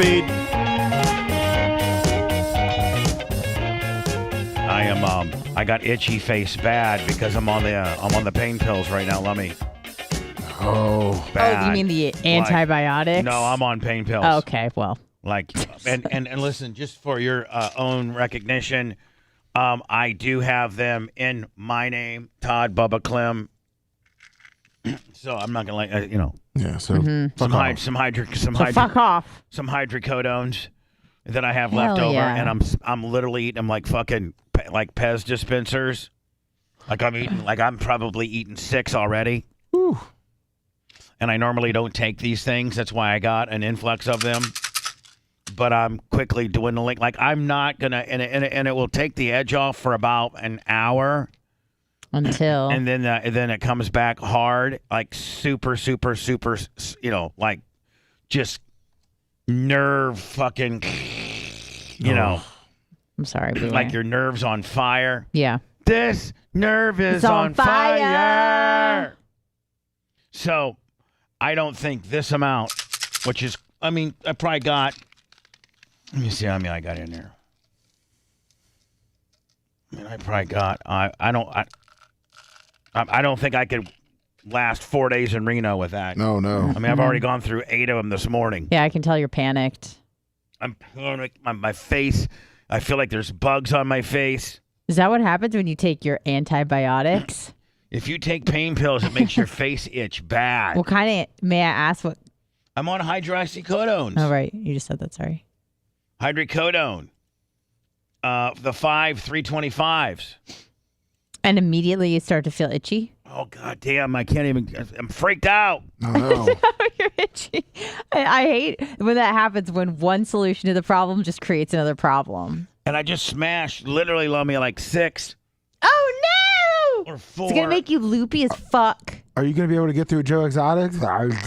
weed. I got itchy face bad because I'm on the pain pills right now, Lummy. Oh. Bad. Oh, you mean the antibiotics? No, I'm on pain pills. Oh, okay, well. Like, and listen, just for your own recognition, I do have them in my name, Todd Bubba Clem. So I'm not gonna Yeah. So some fuck off. some hydrocodones that I have Hell left over, yeah. and I'm literally eating them like fucking like Pez dispensers. Like I'm probably eating 6 already. Whew. And I normally don't take these things. That's why I got an influx of them. But I'm quickly dwindling. Like I'm not gonna, and it will take the edge off for about an hour, Until. and then it comes back hard, like super, like just nerve fucking, I'm sorry, Boo. like your nerves on fire. Yeah. This nerve is It's on fire. So I don't think this amount, which is, I probably got. Let me see how many I got in there. I probably got. I don't think I could last 4 days in Reno with that. No. I've already gone through 8 of them this morning. Yeah, I can tell you're panicked. I'm panic. My face. I feel like there's bugs on my face. Is that what happens when you take your antibiotics? If you take pain pills, it makes your face itch bad. What kind of, may I ask what? I'm on hydroxycodones. Oh, right. You just said that. Sorry. Hydrocodone. The 325s. And immediately you start to feel itchy? Oh, God damn. I can't even. I'm freaked out. Oh, no. You're itchy. I hate when that happens, when one solution to the problem just creates another problem. And I just smashed, literally, Lummy, like 6 Oh, no! or 4. It's going to make you loopy as fuck. Are you going to be able to get through Joe Exotics?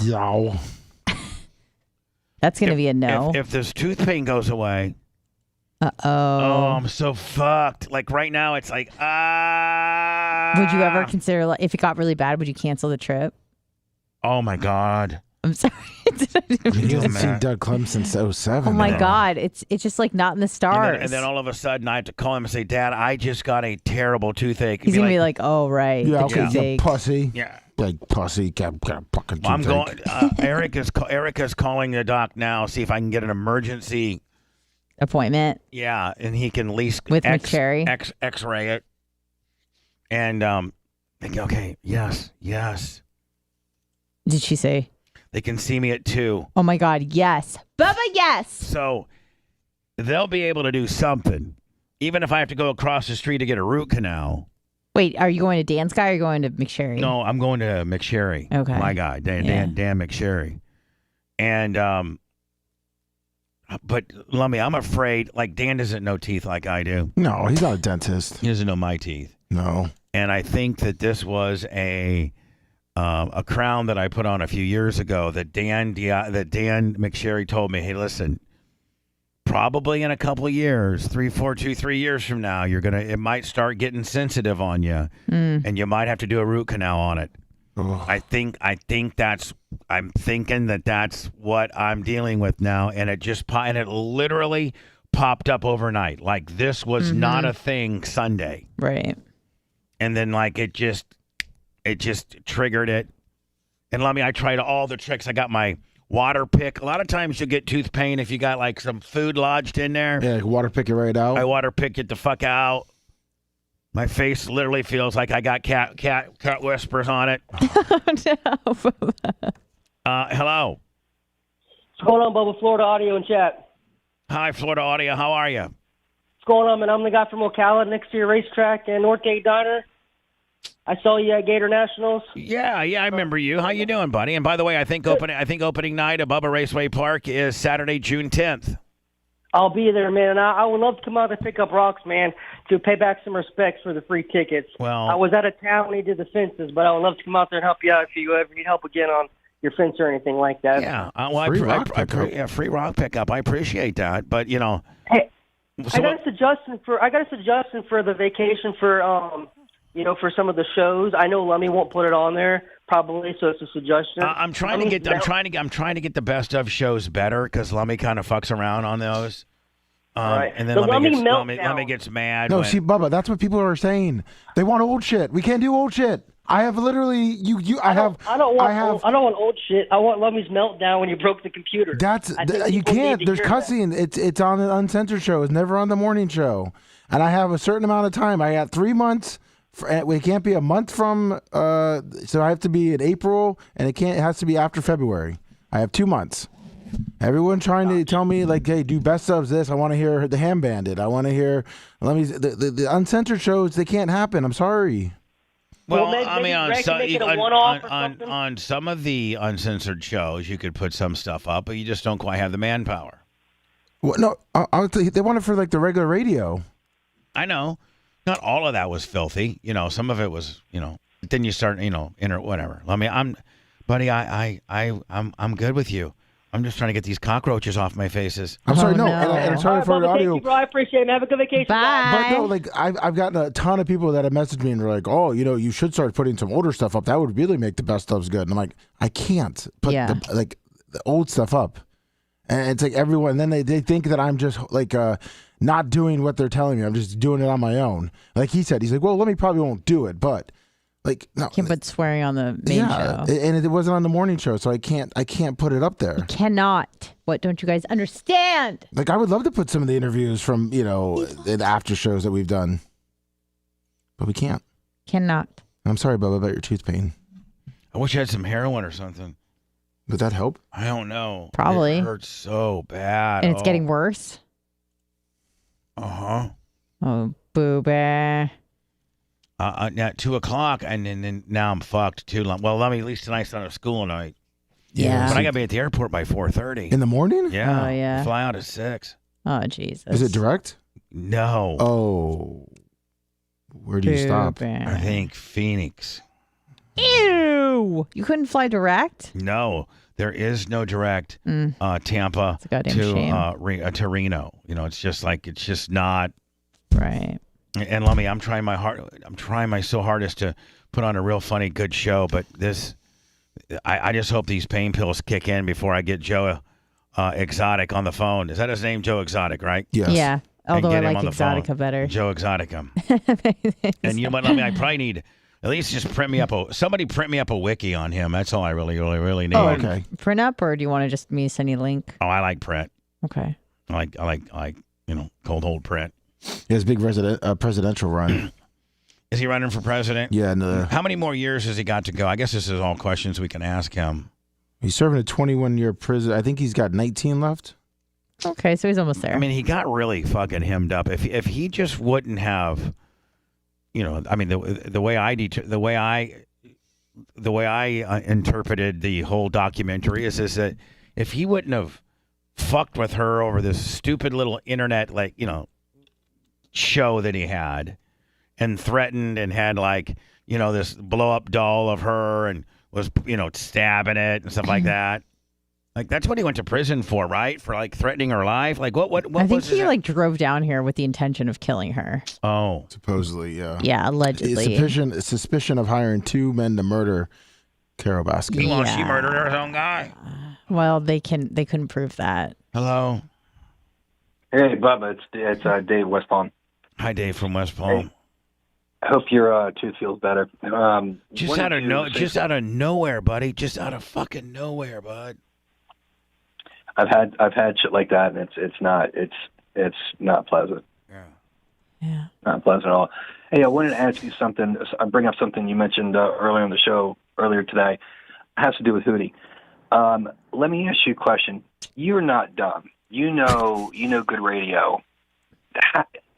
No. That's going to be a no. If this tooth pain goes away. Uh-oh. Oh, I'm so fucked. Like right now, it's like, Would you ever consider, like, if it got really bad, would you cancel the trip? Oh, my God. I'm sorry. You haven't seen Doug Clem since 07. Oh, my man. God. It's just like not in the stars. And then all of a sudden, I have to call him and say, Dad, I just got a terrible toothache. He's going to be like, oh, right. Yeah, the okay, you toothache. pussy. Yeah. Big pussy. Got fucking Well, I'm toothache. going. Erica's calling the doc now. See if I can get an emergency. Appointment. Yeah, and he can at least With McSherry? X-ray it. And okay, yes. Did she say? They can see me at 2. Oh, my God. Yes. Bubba, yes. So they'll be able to do something, even if I have to go across the street to get a root canal. Wait, are you going to Dan's guy or are you going to McSherry? No, I'm going to McSherry. Okay. My guy, Dan McSherry. And but Lummy, I'm afraid, like Dan doesn't know teeth like I do. No, he's not a dentist. He doesn't know my teeth. No. And I think that this was a crown that I put on a few years ago that Dan McSherry told me, hey, listen, probably in a couple of years, 3 years from now, it might start getting sensitive on you, and you might have to do a root canal on it. Ugh. I'm thinking that's what I'm dealing with now, and it literally popped up overnight. Like this was not a thing Sunday, Right. and then like it just triggered it. And let me, I tried all the tricks. I got my water pick. A lot of times you'll get tooth pain if you got like some food lodged in there. Yeah, water pick it right out. I water pick it the fuck out. My face literally feels like I got cat whispers on it. Oh, no. Hello. What's going on, Bubba? Florida Audio and Chat. Hi, Florida Audio. How are you? What's going on, man? I'm the guy from Ocala next to your racetrack and Northgate Diner. I saw you at Gator Nationals. Yeah, I remember you. How you doing, buddy? And by the way, I think opening night at Bubba Raceway Park is Saturday, June 10th. I'll be there, man. And I would love to come out and pick up rocks, man, to pay back some respects for the free tickets. Well, I was out of town when he did the fences, but I would love to come out there and help you out if you ever need help again on your fence or anything like that. Yeah, Free rock pickup. Free rock pickup. I appreciate that, but you know. Hey, So I got a suggestion for the vacation for for some of the shows. I know Lummy won't put it on there, probably. So it's a suggestion. I'm trying to get the best of shows better because Lummy kind of fucks around on those. Right. And then The Lummy gets mad. No, when, see, Bubba, that's what people are saying. They want old shit. We can't do old shit. I have literally I don't want old shit. I want Lummy's meltdown when you broke the computer. You can't. There's cussing. It's on an Uncensored show. It's never on the morning show. And I have a certain amount of time. I got 3 months. It can't be a month from. So I have to be in April, and it has to be after February. I have 2 months. Everyone trying to tell me like, hey, do best ofs this. I want to hear the Ham Bandit. I want to hear. The Uncensored shows. They can't happen. I'm sorry. Well, maybe I mean, on some of the Uncensored shows, you could put some stuff up, but you just don't quite have the manpower. Well, no, they want it for like the regular radio. I know. Not all of that was filthy. Some of it was, then you start, whatever. I mean, I'm good with you. I'm just trying to get these cockroaches off my faces. I'm sorry, no. No. And I'm sorry for the audio. Thank you, bro. I appreciate it. Have a good vacation. Bye. But no, like I've gotten a ton of people that have messaged me and were like, "Oh, you should start putting some older stuff up. That would really make the best stuffs good." And I'm like, I can't put the old stuff up. And it's like everyone. Then they think that I'm just like not doing what they're telling me. I'm just doing it on my own. Like he said, he's like, "Well, let me probably won't do it," but. Like no, Can't put swearing on the main show. And it wasn't on the morning show, so I can't put it up there. You cannot. What don't you guys understand? Like I would love to put some of the interviews from the after shows that we've done, but we can't. Cannot. I'm sorry, Bubba, about your tooth pain. I wish I had some heroin or something. Would that help? I don't know. Probably. It hurts so bad. And it's getting worse. Uh-huh. Oh, booby. At 2:00, and then now I'm fucked too long. Well, at least tonight's not a school night. Yeah. But I got to be at the airport by 4:30. In the morning? Yeah. Oh, yeah. Fly out at 6. Oh, Jesus. Is it direct? No. Oh. Where do you stop? I think Phoenix. Ew. You couldn't fly direct? No, there is no direct Tampa It's a goddamn to shame. to Reno. It's just not. Right. And Lummy, I'm trying my so hardest to put on a real funny, good show. But I just hope these pain pills kick in before I get Joe Exotic on the phone. Is that his name, Joe Exotic, right? Yes. Yeah. Although I get him like on the Exotica phone. better. Joe Exotica. And you know what, Lummy, I probably need at least just print me up a wiki on him. That's all I really need. Oh, okay. Print up, or do you want to just me send you a link? Oh, I like print. Okay. I like cold hold print. He has a big presidential run. Is he running for president? Yeah. And, How many more years has he got to go? I guess this is all questions we can ask him. he's serving a 21-year prison. I think he's got 19 left. Okay, so he's almost there. I mean, he got really fucking hemmed up. If he just wouldn't have, I mean, the way I interpreted the whole documentary is that if he wouldn't have fucked with her over this stupid little internet show that he had and threatened and had this blow up doll of her and was stabbing it and stuff like that. That's what he went to prison for, right? For threatening her life. What I think was he drove down here with the intention of killing her. Oh, Supposedly, yeah. Yeah, allegedly. Suspicion of hiring 2 men to murder Carol Baskin. well, she murdered her own guy. Well, they couldn't prove that. Hello. Hey, Bubba, it's Dave West Palm. Hi, Dave from West Palm. Hey. I hope your tooth feels better. Just out of nowhere, buddy. Just out of fucking nowhere, bud. I've had shit like that, and it's not pleasant. Yeah. Not pleasant at all. Hey, I wanted to ask you something. I bring up something you mentioned earlier on the show earlier today. It has to do with Hootie. Let me ask you a question. You're not dumb. You know good radio.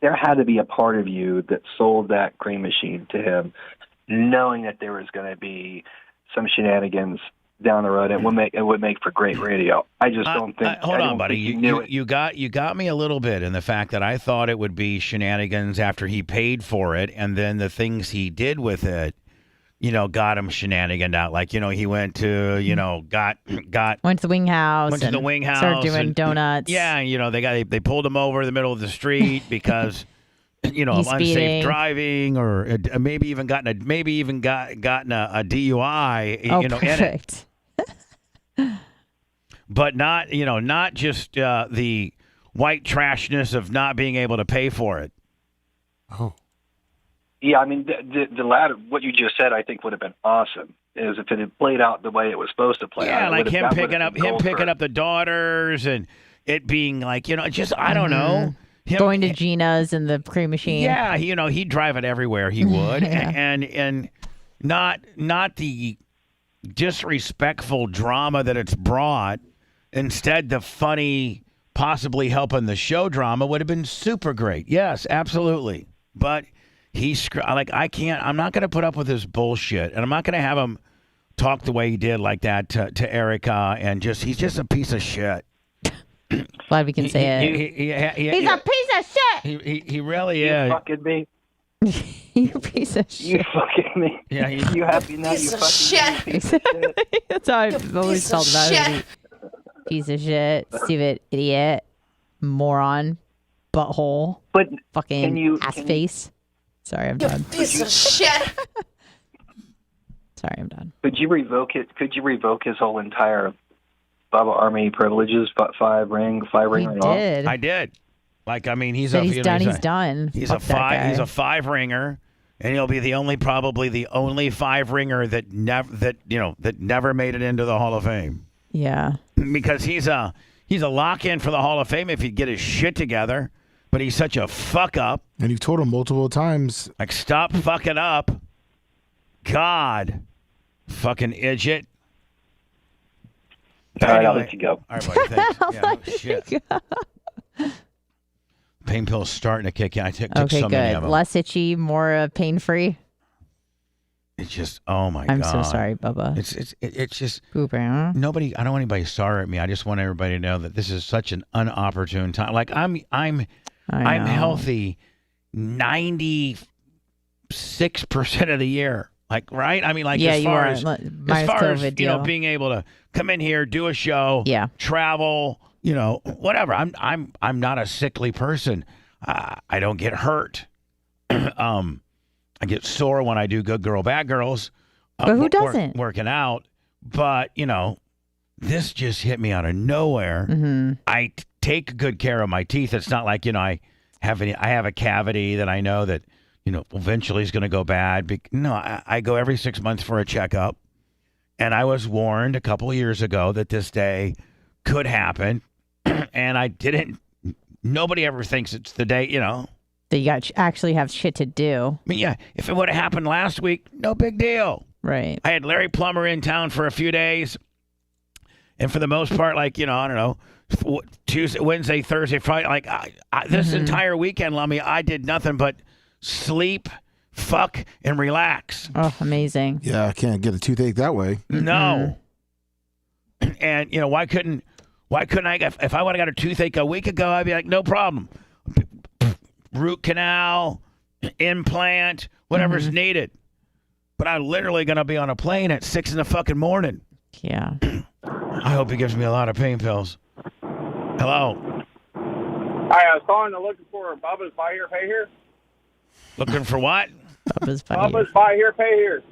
There had to be a part of you that sold that cream machine to him, knowing that there was going to be some shenanigans down the road. It would make for great radio. I just don't think. Hold on, buddy. You got me a little bit in the fact that I thought it would be shenanigans after he paid for it, and then the things he did with it, got him shenaniganed out. He went to, Went to the wing house. Went to the wing house. Started doing donuts. Yeah, they pulled him over in the middle of the street because, He's unsafe speeding. driving, or maybe even gotten a DUI. Oh, in it. perfect. But not just the white trashness of not being able to pay for it. Oh. Yeah, I mean, the latter, what you just said, I think would have been awesome. Is if it had played out the way it was supposed to play out. Yeah, like him that picking would have been gold up the daughters, and it being like, just I don't know. Him, Going to Gina's and the cream machine. Yeah, he'd drive it everywhere he would, Yeah. and not the disrespectful drama that it's brought. Instead, the funny, possibly helping the show drama would have been super great. Yes, absolutely. But I'm not going to put up with this bullshit, and I'm not going to have him talk the way he did like that to Erica, and he's just a piece of shit. Glad we can say it. He's a piece of shit. He really You is. fucking me. You're a piece of shit. You fucking me. Yeah, You happy now? You fucking me. Piece of shit. That's how I've always felt about it. Piece of shit, stupid idiot, moron, butthole, But fucking ass face. Sorry, I'm done. Piece of shit. Sorry, I'm done. could you revoke it? Could you revoke his whole entire Bubba Army privileges? Five ring He and all. did. I did. He's Said he's done. He's done. He's Fuck a that five. guy. He's a five ringer, and he'll be probably the only five ringer that never made it into the Hall of Fame, Yeah. because he's a lock in for the Hall of Fame if he'd get his shit together. But he's such a fuck up. And you've told him multiple times. Like, stop fucking up. God, fucking idiot. All right, I'll Anyway. let you go. All right, buddy. Thanks. Yeah, no shit. Pain pills starting to kick in. I took Okay, so many good. of them. Less itchy, more pain free. It's just, oh my I'm God. so sorry, Bubba. It's just Boober. nobody. I don't want anybody sorry at me. I just want everybody to know that this is such an unopportune time. Like I'm healthy 96% of the year. Like, right? I mean, like, Yeah, as you far are. as Minus COVID as deal. being able to come in here, do a show, Yeah. travel, whatever. I'm not a sickly person. I don't get hurt. I get sore when I do good girl, bad girls. But who doesn't? Working out. But, this just hit me out of nowhere. Mm-hmm. I take good care of my teeth. It's not like, I have a cavity that I know that, eventually is going to go bad. No, I go every 6 months for a checkup. And I was warned a couple of years ago that this day could happen. And I didn't. Nobody ever thinks it's the day, That you actually have shit to do. I mean, yeah, if it would have happened last week, no big deal. Right. I had Larry Plummer in town for a few days. And for the most part, like, I don't know, Tuesday, Wednesday, Thursday, Friday, like this entire weekend, Lummy, I did nothing but sleep, fuck, and relax. Oh, amazing. Yeah, I can't get a toothache that way. No. And, why couldn't I, if I would have got a toothache a week ago, I'd be like, no problem. Root canal, implant, whatever's needed. But I'm literally going to be on a plane at 6 in the fucking morning. Yeah. I hope he gives me a lot of pain pills. Hello. Hi, I was calling looking for Bubba's Buy Here, Pay Here. Looking for what? Bubba's funny. Bubba's Buy Here, Pay Here.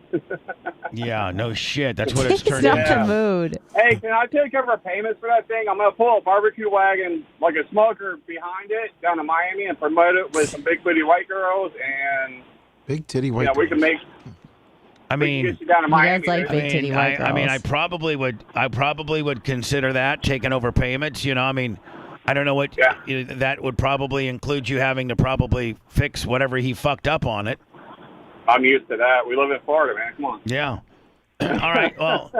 Yeah, no shit. That's what it's He's turned not into. the mood. Hey, can I take over payments for that thing? I'm going to pull a barbecue wagon, like a smoker behind it, down to Miami and promote it with some big booty white girls, and Big titty white. we can make. I We can mean, get you down to You Miami. guys like dude. big titty white girls. I mean, I probably would consider that taking over payments. I mean, I don't know what that would probably include you having to probably fix whatever he fucked up on it. I'm used to that. We live in Florida, man. Come on. Yeah. All right. Well,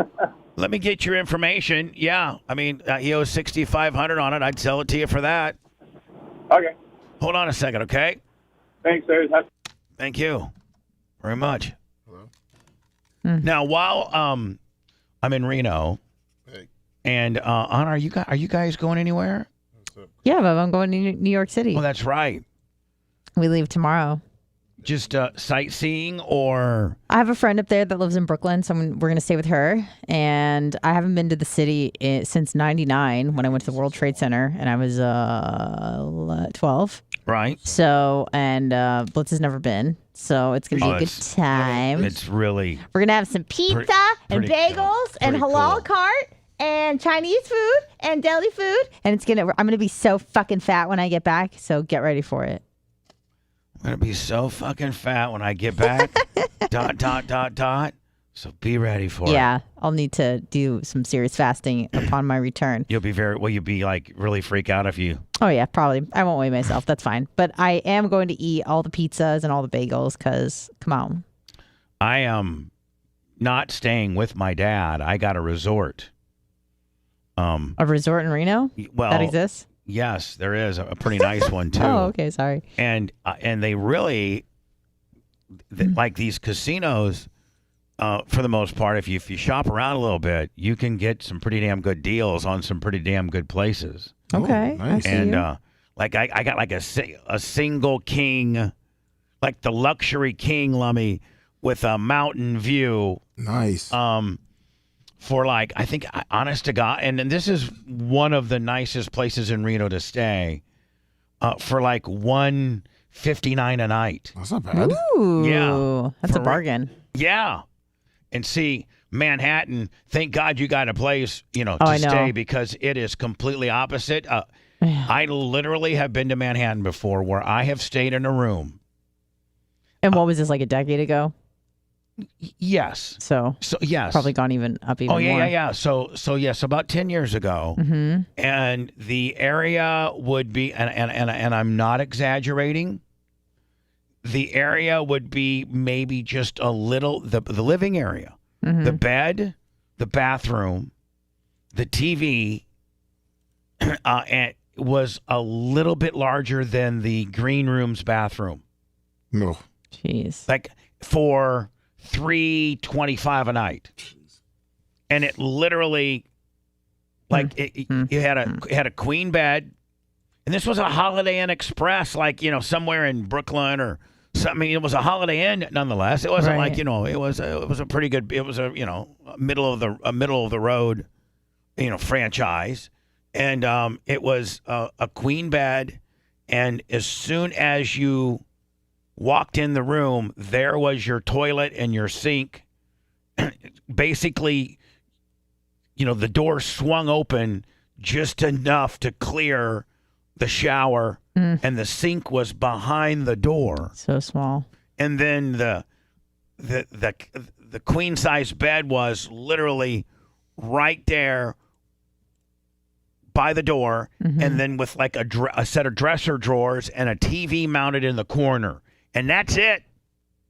let me get your information. Yeah. I mean, he owes $6,500 on it. I'd sell it to you for that. Okay. Hold on a second, okay? Thanks, dude. Thank you very much. Hello? Now, while I'm in Reno, Hey. and Anna, are you guys going anywhere? Yeah, but I'm going to New York City. Well, that's right. We leave tomorrow. just sightseeing, or I have a friend up there that lives in Brooklyn, so we're going to stay with her. And I haven't been to the city since '99 when I went to the World Trade Center, and I was 12. right? So, and Blitz has never been, so it's going to be a good time. It's really We're going to have some pizza and pretty bagels cool. and Pretty halal cool. cart and Chinese food and deli food. And I'm going to be so fucking fat when I get back, so get ready for it. I'm gonna be so fucking fat when I get back. ... So be ready for it. Yeah, I'll need to do some serious fasting upon my return. You'll be like really freak out if you. Oh yeah, probably. I won't weigh myself. That's fine. But I am going to eat all the pizzas and all the bagels because, come on. I am not staying with my dad. I got a resort. A resort in Reno? Well, that exists? Yes, there is a pretty nice one too. Oh, okay, sorry. And they really like these casinos. For the most part, if you shop around a little bit, you can get some pretty damn good deals on some pretty damn good places. Okay, nice. I see And you. like I got like a single king, like the luxury king lummy with a mountain view. Nice. For like, I think, honest to God, and this is one of the nicest places in Reno to stay. For like $159 a night. That's not bad. Ooh, yeah. that's a For- bargain. Yeah. And see, Manhattan, thank God you got a place, to I know. stay, because it is completely opposite. I literally have been to Manhattan before where I have stayed in a room. And what was this, like a decade ago? Yes. So Yes. probably gone even up even Oh, yeah, more. yeah. So yes, about 10 years ago. Mm-hmm. And the area would be, and I'm not exaggerating, the area would be maybe just a little, the living area, Mm-hmm. the bed, the bathroom, the TV, and was a little bit larger than the green room's bathroom. No. Jeez. Like for $325 a night. And it literally, like, it had a queen bed, and this was a Holiday Inn Express, like, somewhere in Brooklyn or something. It was a Holiday Inn nonetheless. It wasn't Right. like, it was a pretty good, it was a middle of the road, franchise, and it was a queen bed, and as soon as you walked in the room, there was your toilet and your sink. Basically, the door swung open just enough to clear the shower, and the sink was behind the door. So small. And then the queen size bed was literally right there by the door, and then with like a set of dresser drawers and a TV mounted in the corner. And that's it.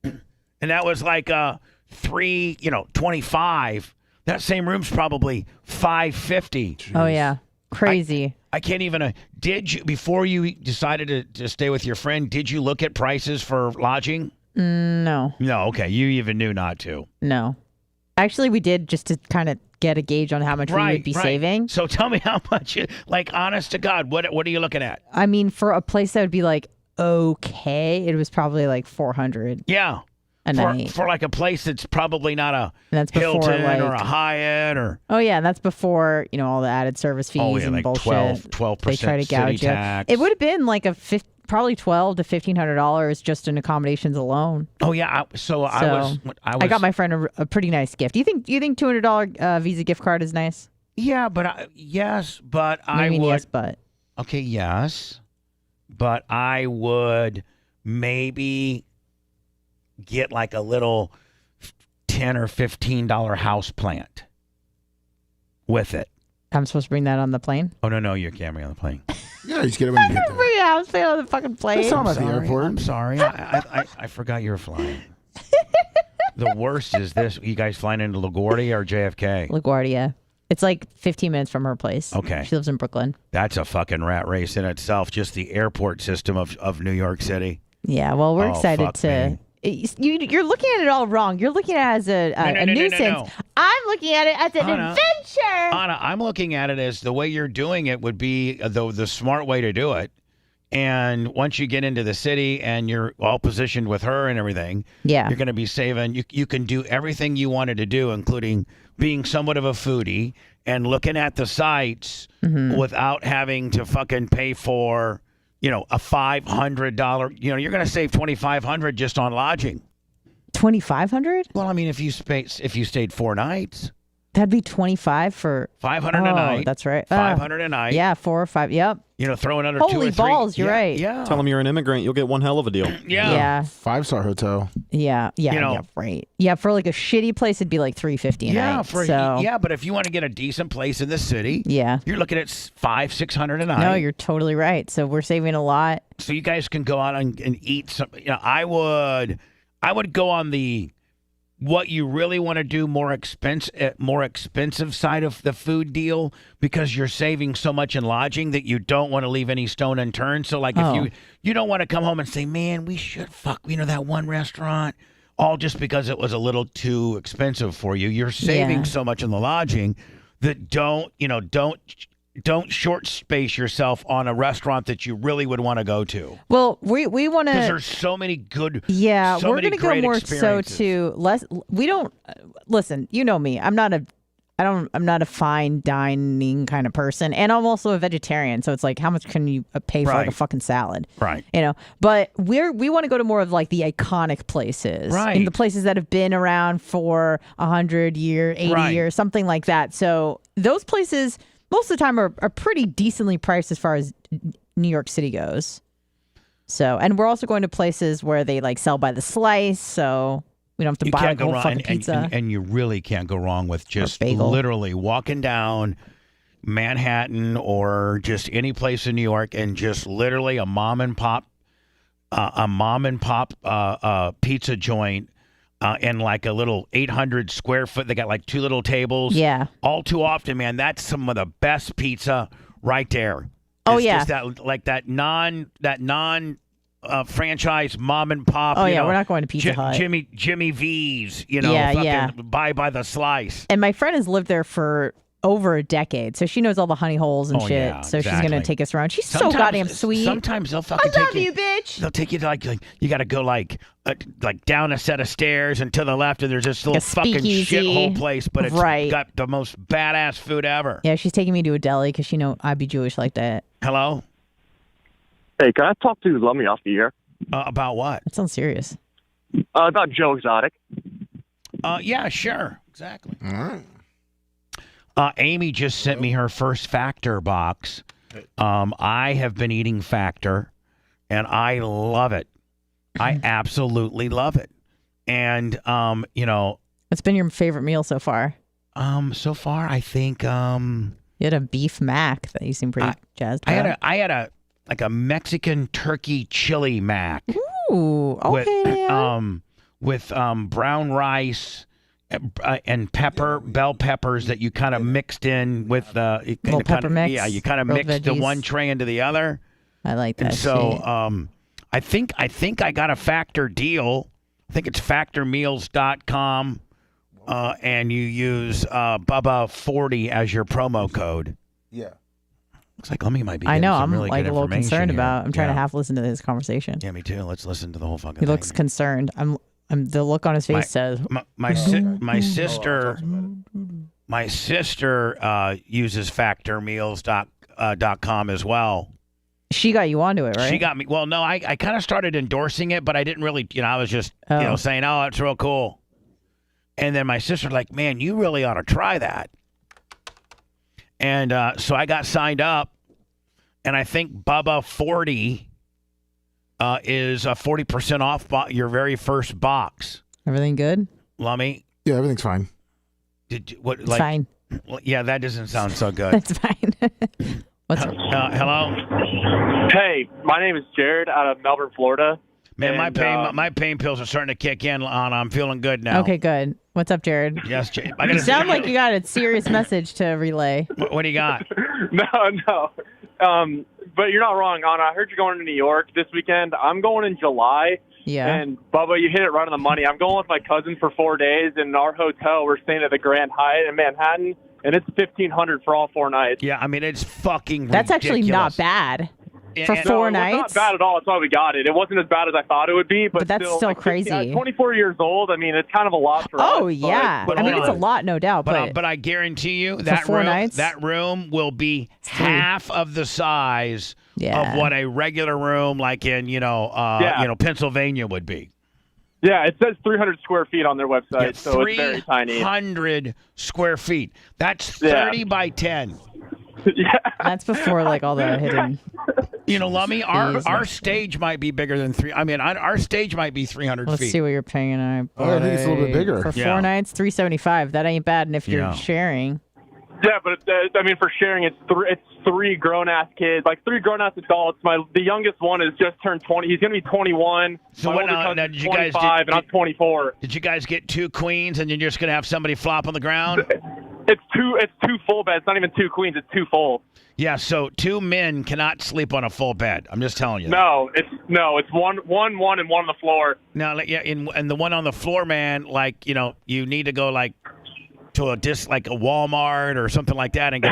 And that was like $325. That same room's probably $550. Oh yeah, crazy. I can't even. Did you, before you decided to stay with your friend, did you look at prices for lodging? No. No. Okay, you even knew not to. No. Actually, we did just to kind of get a gauge on how much we would be saving. So tell me how much. Like, honest to God, what are you looking at? I mean, for a place that would be like okay, it was probably like $400 Yeah. a night. For like a place that's probably not a And that's before, Hilton like, or a Hyatt or. Oh yeah, and that's before all the added service fees and like bullshit. 12% They try to city gouge you. tax. It would have been like probably $1,200 to $1,500 just in accommodations alone. Oh yeah, I got my friend a pretty nice gift. Do you think $200 Visa gift card is nice? Yeah, but yes, but I mean, would. yes, but Okay, yes, but I would maybe get like a little $10 or $15 house plant with it. I'm supposed to bring that on the plane. Oh no, you can't bring it on the plane. Yeah, you just get it when you get there. Bring a house plant on the fucking plane. That's all at the Sorry, airport. I'm sorry. I forgot you were flying. The worst is this: you guys flying into LaGuardia or JFK? LaGuardia. It's like 15 minutes from her place. Okay. She lives in Brooklyn. That's a fucking rat race in itself. Just the airport system of New York City. Yeah, well, we're excited fuck to. You're looking at it all wrong. You're looking at it as a nuisance. No. I'm looking at it as an Anna. adventure. Anna, I'm looking at it as the way you're doing it would be the smart way to do it And once you get into the city and you're all positioned with her and everything, Yeah. you're going to be saving. You can do everything you wanted to do, including being somewhat of a foodie and looking at the sites without having to fucking pay for, a $500. You're going to save $2,500 just on lodging. 2,500? Well, I mean, if you stayed 4 nights, That'd be 25 for 500 a night. That's right. 500 a night. Yeah, 4 or 5. Yep. Throw another Holy 2 or 3. balls, you're right. Yeah. Tell them you're an immigrant, you'll get one hell of a deal. Yeah. 5-star hotel. Yeah. Yeah, right. Yeah, for like a shitty place, it'd be like $350 a night. But if you want to get a decent place in the city, Yeah. you're looking at $500-$600 a night. No, you're totally right. So we're saving a lot. So you guys can go out and eat some. I would go on the what you really want to do more expensive side of the food deal, because you're saving so much in lodging that you don't want to leave any stone unturned. So like if you don't want to come home and say, man, we should that one restaurant, all just because it was a little too expensive for you. You're saving so much in the lodging that don't short space yourself on a restaurant that you really would want to go to. Well, we want to, because there's so many good. Yeah, so we're many going to go great more experiences. so to less. We don't listen. You know me. I'm not a fine dining kind of person, and I'm also a vegetarian. So it's like, how much can you pay for like a fucking salad? Right. But we want to go to more of like the iconic places, Right? And the places that have been around for 100 years, 80 years, something like that. So those places, most of the time, are pretty decently priced as far as New York City goes. So, and we're also going to places where they like sell by the slice, so we don't have to You buy can't like a go whole wrong, fucking pizza. and you really can't go wrong with just bagel. literally walking down Manhattan or just any place in New York and just literally a mom and pop pizza joint. In like a little 800 square foot, they got like 2 little tables. Yeah. All too often, man, that's some of the best pizza right there. Oh, It's yeah. just that non franchise mom and pop. Oh, yeah, we're not going to Pizza Hut. Jimmy V's. Yeah, fucking yeah. buy by the slice. And my friend has lived there for over a decade, so she knows all the honey holes and Oh, shit. yeah, so she's exactly. gonna take us around. She's so goddamn sweet. Sometimes they'll I fucking love take you, bitch. They'll take you to like you got to go like down a set of stairs and to the left, and there's this little fucking speakeasy. shithole place, but it's Right. got the most badass food ever. Yeah, she's taking me to a deli because she know I'd be Jewish like that. Hello? Hey, can I talk to Lummy off the air? About what? That sounds serious. About Joe Exotic. Yeah, sure. Exactly. All right. Amy just sent me her first Factor box. I have been eating Factor, and I love it. I absolutely love it. And, What's been your favorite meal so far? so far, I think, You had a beef mac that you seem pretty jazzed about. I had a Mexican turkey chili mac. Ooh, okay. with brown rice and bell peppers that you kind of mixed in with Little pepper mix, Yeah, you kind of grilled mixed the veggies. one tray into the other. I like that. And so shit. I think I got a Factor deal. I think it's factormeals.com, and you use Bubba 40 as your promo code. Yeah. Looks like Lummy might be. I getting know. some I'm really like good a little information concerned here. about. I'm trying to Yeah. half listen to this conversation. Yeah, me too. Let's listen to the whole fucking He thing. looks concerned. I'm. The look on his face says. My sister uses factormeals.com as well. She got you onto it, right? She got me. Well, no, I kind of started endorsing it, but I didn't really, I was just, saying, oh, it's real cool. And then my sister like, man, you really ought to try that. And so I got signed up, and I think Bubba 40 is 40% off your very first box. Everything good? Lummy, Yeah, everything's fine. what? It's fine. Well, yeah, that doesn't sound so good. It's fine. What's up? Hello, Hey, my name is Jared out of Melbourne, Florida. man. And, My pain pills are starting to kick in. I'm feeling good now. Okay, good. What's up, Jared? Yes, Jay. You sound like you got a serious message to relay. What do you got? No. But you're not wrong, Anna. I heard you're going to New York this weekend. I'm going in July. Yeah. And, Bubba, you hit it right on the money. I'm going with my cousin for 4 days. In our hotel, we're staying at the Grand Hyatt in Manhattan, and it's $1,500 for all 4 nights. Yeah, I mean, it's fucking That's actually not ridiculous. bad. For And- four No, it was nights? not bad at all. That's why we got it. It wasn't as bad as I thought it would be, but that's still crazy. Yeah, 24 years old. I mean, it's kind of a lot for us. Oh, yeah. but I mean, hold it's a on. lot, no doubt. But I guarantee you that 4 room, nights? that room will be half of the size Yeah. of what a regular room like in Pennsylvania would be. Yeah, it says 300 square feet on their website, so it's very tiny. 300 square feet. That's 30 by 10. Yeah. That's before like all the hidden. Lummy, our stage might be bigger than our stage might be 300 Let's feet. see what you're paying. I think it's a little bit bigger. For Yeah. 4 nights, $375. That ain't bad. And if you're Yeah. sharing, Yeah, but for sharing, it's three grown-ass kids, like 3 grown-ass adults. The youngest one has just turned 20. He's going to be 21. So My what older now? cousin's Did you guys 25, and I'm 24. Did you guys get 2 queens and you're just gonna have somebody flop on the ground? It's two full beds. Not even 2 queens. It's 2 full. Yeah. So 2 men cannot sleep on a full bed. I'm just telling you. No, it's one, and one on the floor. Now, and the one on the floor, man, you need to go to a Walmart or something like that and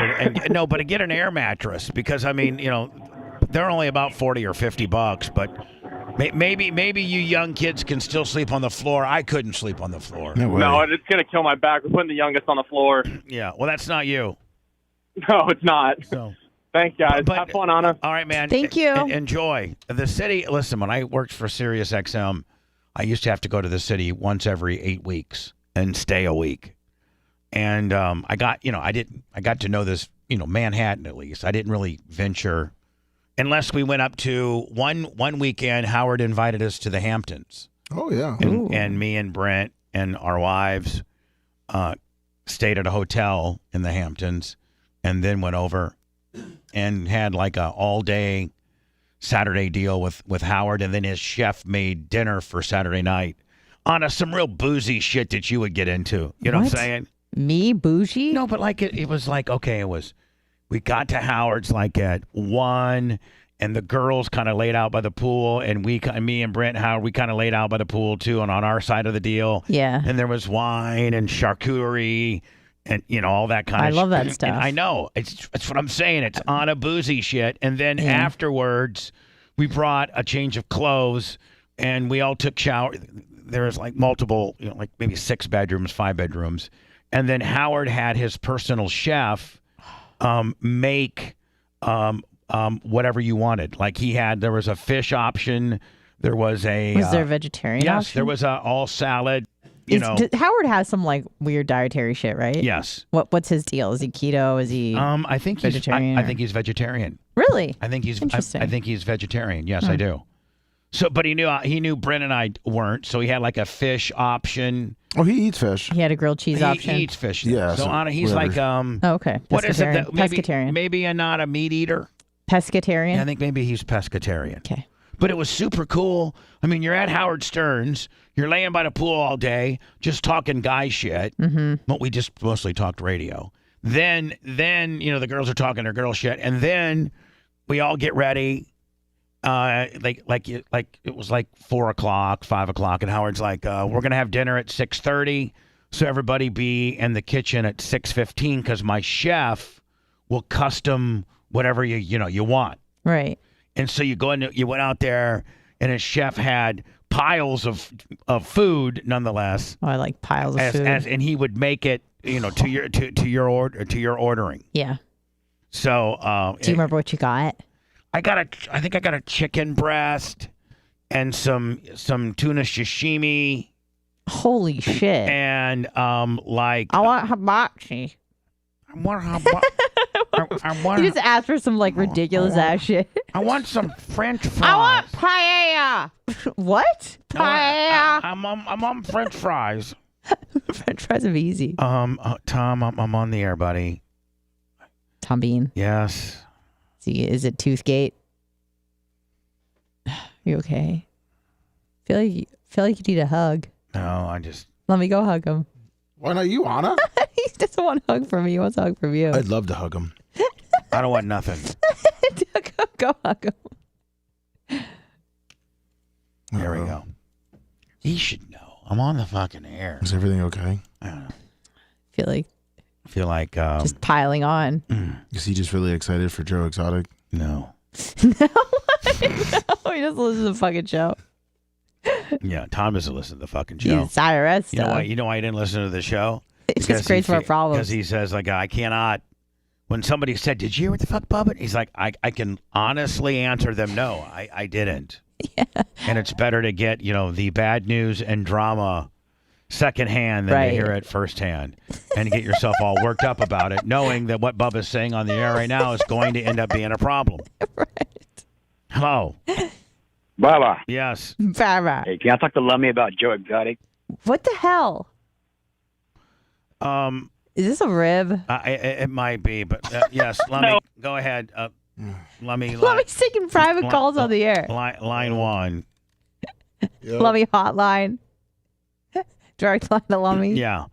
get an air mattress because they're only about $40 or $50, but maybe you young kids can still sleep on the floor. I couldn't sleep on the floor. No, it's gonna kill my back. We're putting the youngest on the floor. Yeah, well, that's not you. No, it's not. So. Thanks, guys. But- Have fun, Anna. All right, man. Thank you. Enjoy the city. Listen, when I worked for Sirius XM, I used to have to go to the city once every 8 weeks and stay a week. And I got to know this, Manhattan at least. I didn't really venture unless we went up to one weekend. Howard invited us to the Hamptons. Oh yeah. And me and Brent and our wives stayed at a hotel in the Hamptons and then went over and had like a all-day Saturday deal with Howard, and then his chef made dinner for Saturday night on some real boozy shit that you would get into. You know what I'm saying? Me, bougie? No, but it was like, okay, we got to Howard's like at 1, and the girls kind of laid out by the pool, and me and Brent Howard, we kind of laid out by the pool too, and on our side of the deal. Yeah. And there was wine and charcuterie and all that kind of shit. I love that stuff. And I know. It's what I'm saying. It's on a boozy shit. And then afterwards, we brought a change of clothes, and we all took shower. There was like multiple, like maybe 6 bedrooms, 5 bedrooms. And then Howard had his personal chef make whatever you wanted. Like there was a fish option. There was Was there a vegetarian Yes, option? there was a all salad. Howard has some like weird dietary shit, right? Yes. What's his deal? Is he keto? Is he I think vegetarian? I think he's vegetarian. Really? I think he's Interesting. I think he's vegetarian. Yes, I do. So, but he knew Brent and I weren't. So he had like a fish option. Oh, he eats fish. He had a grilled cheese option. He eats fish. Yeah, So so Anna, he's whatever. like Oh, okay. what is it? Pescatarian. Maybe not a meat eater. Pescatarian. Yeah, I think maybe he's pescatarian. Okay. But it was super cool. I mean, you're at Howard Stern's. You're laying by the pool all day, just talking guy shit. Mm-hmm. But we just mostly talked radio. Then the girls are talking their girl shit, and then we all get ready. It was like 4 o'clock, 5 o'clock, and Howard's like, we're gonna have dinner at 6:30, so everybody be in the kitchen at 6:15 because my chef will custom whatever you want. Right. And so you went out there, and his chef had piles of food, nonetheless. Oh, I like piles of food. And he would make it, to your ordering. Yeah. So, do you remember what you got? I think I got a chicken breast and some tuna sashimi. Holy shit! And I want hibachi. I want You just asked for some like ridiculous ass shit. I want some French fries. I want paella. What? Paella. I'm on French fries. French fries are easy. Tom, I'm on the air, buddy. Tom Bean. Yes. See, is it Toothgate? You okay? Feel like you need a hug. No, I just. Let me go hug him. Why not you, Anna? He doesn't want a hug from me. He wants a hug from you. I'd love to hug him. I don't want nothing. Go hug him. There we go. He should know. I'm on the fucking air. Is everything okay? I don't know. Feel like just piling on. Is he just really excited for Joe Exotic? No. No. Oh, he doesn't listen to the fucking show. Yeah, Tom doesn't listen to the fucking show. He's IRS stuff. You know why? You know why he didn't listen to the show? It just creates more problems. Because he says, like, I cannot. When somebody said, "Did you hear what the fuck, Bubba?" He's like, I can honestly answer them, no, I didn't. Yeah. And it's better to get, the bad news and drama secondhand than to hear it firsthand and get yourself all worked up about it, knowing that what Bubba's saying on the air right now is going to end up being a problem. Right. Hello. Bubba. Yes. Bubba. Hey, can I talk to Lummy about Joe Exotic? What the hell? Is this a rib? It might be, but yes. Lummy, go ahead. Lummy's taking private calls on the air. Line one. Yep. Lummy hotline. Direct line to Lummy. Yeah.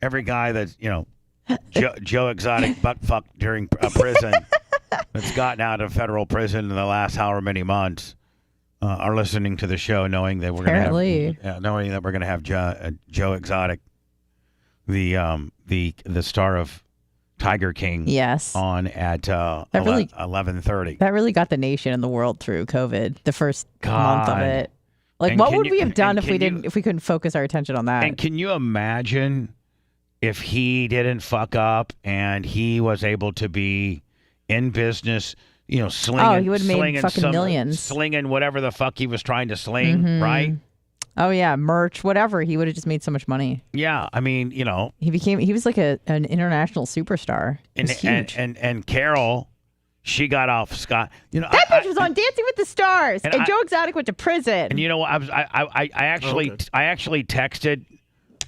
Every guy that's, Joe Exotic butt fucked during prison that's gotten out of federal prison in the last however many months are listening to the show knowing that we're going to have Joe Exotic, the star of Tiger King, on at 11:30. That really got the nation and the world through COVID. The first month of it. Like, what would we have done if we couldn't focus our attention on that? And can you imagine if he didn't fuck up and he was able to be in business, slinging? He would have made fucking millions, slinging whatever the fuck he was trying to sling, right? Oh yeah, merch, whatever. He would have just made so much money. Yeah, I mean, he was like an international superstar. And huge. And Carol, she got off scot. That bitch was on Dancing with the Stars, and Joe Exotic went to prison. And I actually texted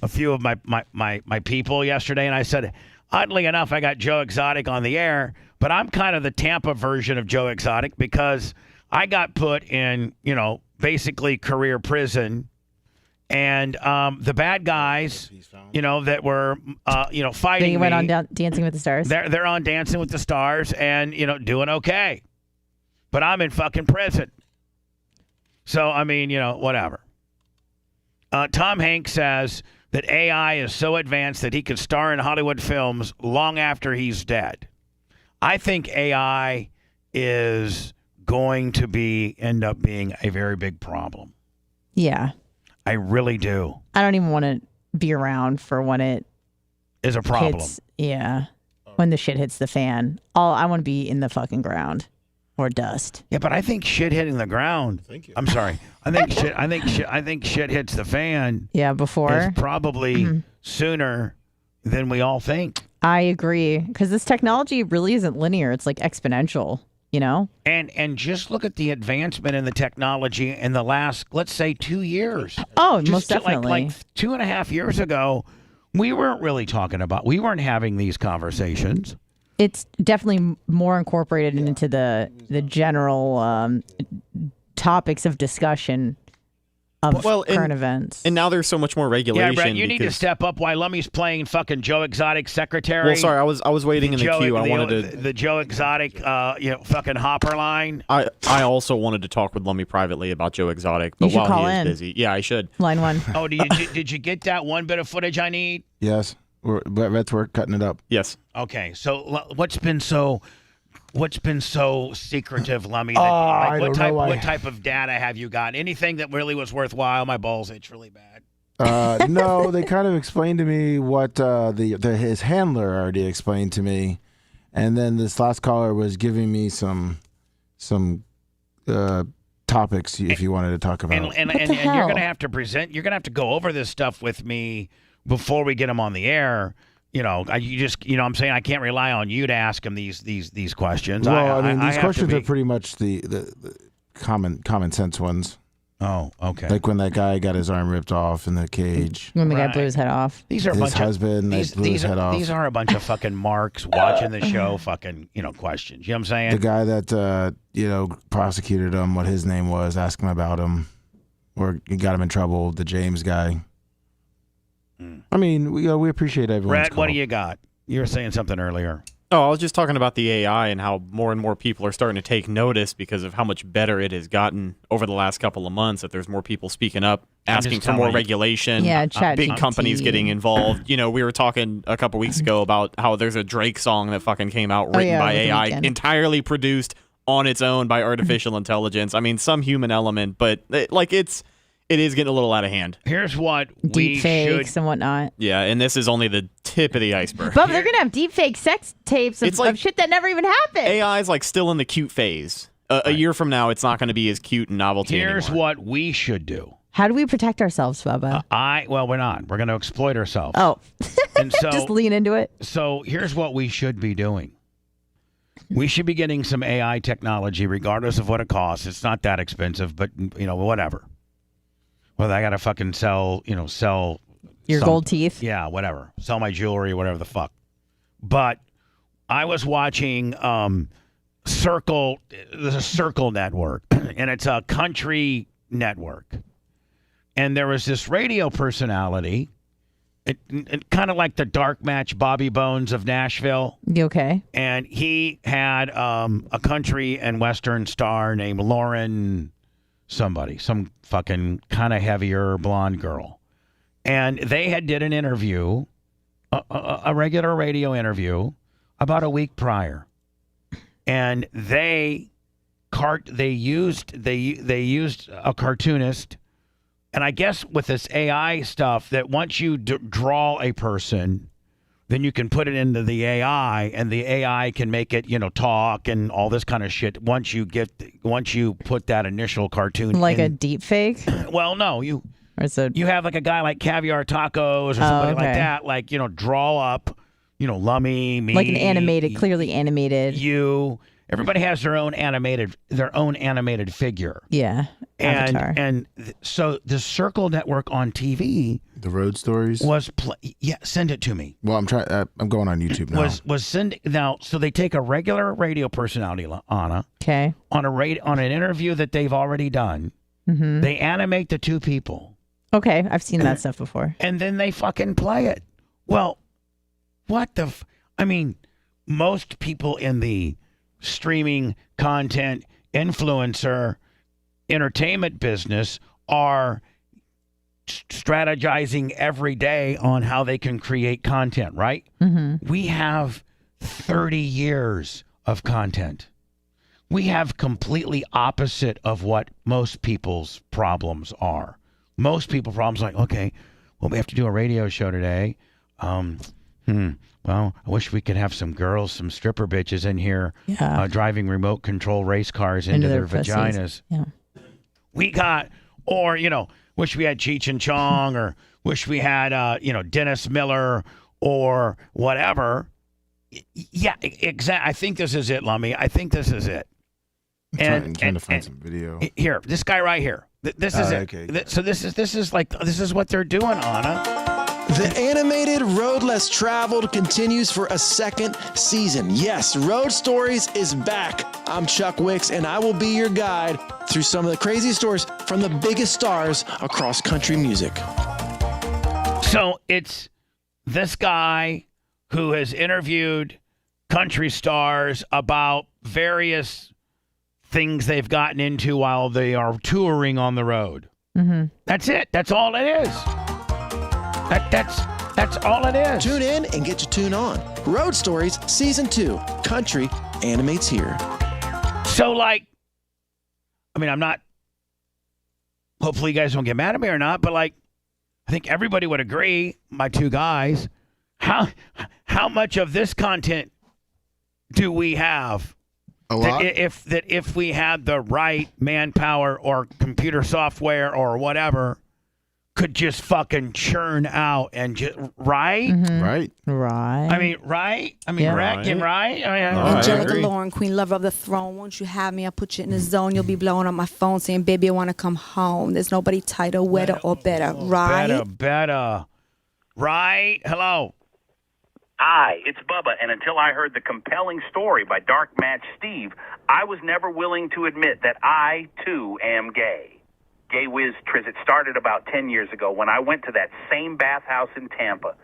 a few of my people yesterday, and I said, oddly enough, I got Joe Exotic on the air, but I'm kind of the Tampa version of Joe Exotic because I got put in, basically career prison. And the bad guys, that were, fighting Then you went me, on Dancing with the Stars. They're on Dancing with the Stars and, doing okay. But I'm in fucking prison. So, I mean, whatever. Tom Hanks says that AI is so advanced that he could star in Hollywood films long after he's dead. I think AI is going to end up being a very big problem. Yeah. I really do. I don't even want to be around for when it is a problem. When the shit hits the fan. I want to be in the fucking ground or dust. Yeah, but I think shit hitting the ground. Thank you. I'm sorry. I think shit hits the fan. Yeah, before is probably sooner than we all think. I agree, because this technology really isn't linear. It's like exponential. And just look at the advancement in the technology in the last, let's say, 2 years. Oh, most definitely. Like 2.5 years ago, we weren't having these conversations. It's definitely more incorporated into the general topics of discussion of current events. And now there's so much more regulation. Yeah, Brett, you need to step up while Lummy's playing fucking Joe Exotic secretary. Well, sorry, I was waiting in the queue. I wanted to the Joe Exotic, fucking hopper line. I also wanted to talk with Lummy privately about Joe Exotic, but you should while call he is in. busy, yeah, I should. Line one. Oh, did you get that one bit of footage I need? Yes, we're cutting it up. Yes. Okay, so what's been so secretive, Lummy? What type of data have you got? Anything that really was worthwhile? My balls itch really bad. No, they kind of explained to me what his handler already explained to me, and then this last caller was giving me some topics if you wanted to talk about. And you're gonna have to present. You're gonna have to go over this stuff with me before we get them on the air. I'm saying I can't rely on you to ask him these questions. Well, these questions are pretty much the common sense ones. Oh, okay. Like when that guy got his arm ripped off in the cage. When the guy blew his head off. These are his husband. Blew his head off. These are a bunch of fucking marks watching the show. Fucking questions. You know what I'm saying? The guy that prosecuted him, what his name was, asked him about him, or he got him in trouble. The James guy. I mean, we appreciate everyone's Brad, call. what do you got? You were saying something earlier. Oh, I was just talking about the AI and how more and more people are starting to take notice because of how much better it has gotten over the last couple of months, that there's more people speaking up, asking for more regulation, big companies getting involved. We were talking a couple weeks ago about how there's a Drake song that fucking came out written by AI, entirely produced on its own by artificial intelligence. I mean, some human element, but it is getting a little out of hand. Here's what deep fakes and whatnot. Yeah, and this is only the tip of the iceberg. But they're going to have deep fake sex tapes of shit that never even happened. AI is still in the cute phase. A year from now, it's not going to be as cute and novelty Here's anymore. what we should do. How do we protect ourselves, Bubba? Well, we're not. We're going to exploit ourselves. Oh, and so just lean into it. So here's what we should be doing. We should be getting some AI technology, regardless of what it costs. It's not that expensive, but whatever. Well, I got to fucking sell your gold teeth. Yeah, whatever. Sell my jewelry, whatever the fuck. But I was watching the Circle Network, and it's a country network. And there was this radio personality, it kind of like the dark match Bobby Bones of Nashville. You okay? And he had a country and western star named Lauren somebody, some fucking kind of heavier blonde girl. And they had did an interview, a regular radio interview, about a week prior. And they used a cartoonist. And I guess with this AI stuff, that once you draw a person, then you can put it into the AI, and the AI can make it, talk and all this kind of shit. Once you put that initial cartoon, like a deep fake. Well, no, you have like a guy like Caviar Tacos or somebody like that, draw up, Lummy, me, like an animated, clearly animated. Everybody has their own animated figure. Yeah, avatar. And so the Circle Network on TV, the Road Stories was send it to me. Well, I'm trying. I'm going on YouTube now. Was send now? So they take a regular radio personality, Anna. Okay. On an interview that they've already done, they animate the two people. Okay, I've seen that stuff before. And then they fucking play it. Well, what the? I mean, most people in the streaming content influencer entertainment business are strategizing every day on how they can create content, right? We have 30 years of content. We have completely opposite of what most people's problems are. Most people's problems are like, okay, well, we have to do a radio show today. Well, I wish we could have some girls, some stripper bitches in here driving remote control race cars into their vaginas. Yeah. We got, or, wish we had Cheech and Chong, or wish we had, Dennis Miller or whatever. Yeah, exactly. I think this is it, Lummy. I think this is it. I'm trying to find some video. Here, this guy right here. This is it. Okay. So this is what they're doing, Anna. The animated Road Less Traveled continues for a second season. Yes, Road Stories is back. I'm Chuck Wicks, and I will be your guide through some of the crazy stories from the biggest stars across country music. So it's this guy who has interviewed country stars about various things they've gotten into while they are touring on the road. That's it. That's all it is. That's all it is. Tune in and get to tune on. Road Stories Season 2. Country animates here. So, I'm not, hopefully you guys don't get mad at me or not, but I think everybody would agree, my two guys, how much of this content do we have? A lot. If we had the right manpower or computer software or whatever, could just fucking churn out and just right. Right. I mean, right. I mean, Yeah. right. Angelica Lauren, Queen Lover of the Throne. Won't you have me? I'll put you in the zone. You'll be blowing on my phone saying, baby, I want to come home. There's nobody tighter, wetter, or better. Right? Better. Right. Hello. Hi, it's Bubba, and until I heard the compelling story by Dark Match Steve, I was never willing to admit that I, too, am gay. Gay Whiz Triz, it started about 10 years ago when I went to that same bathhouse in Tampa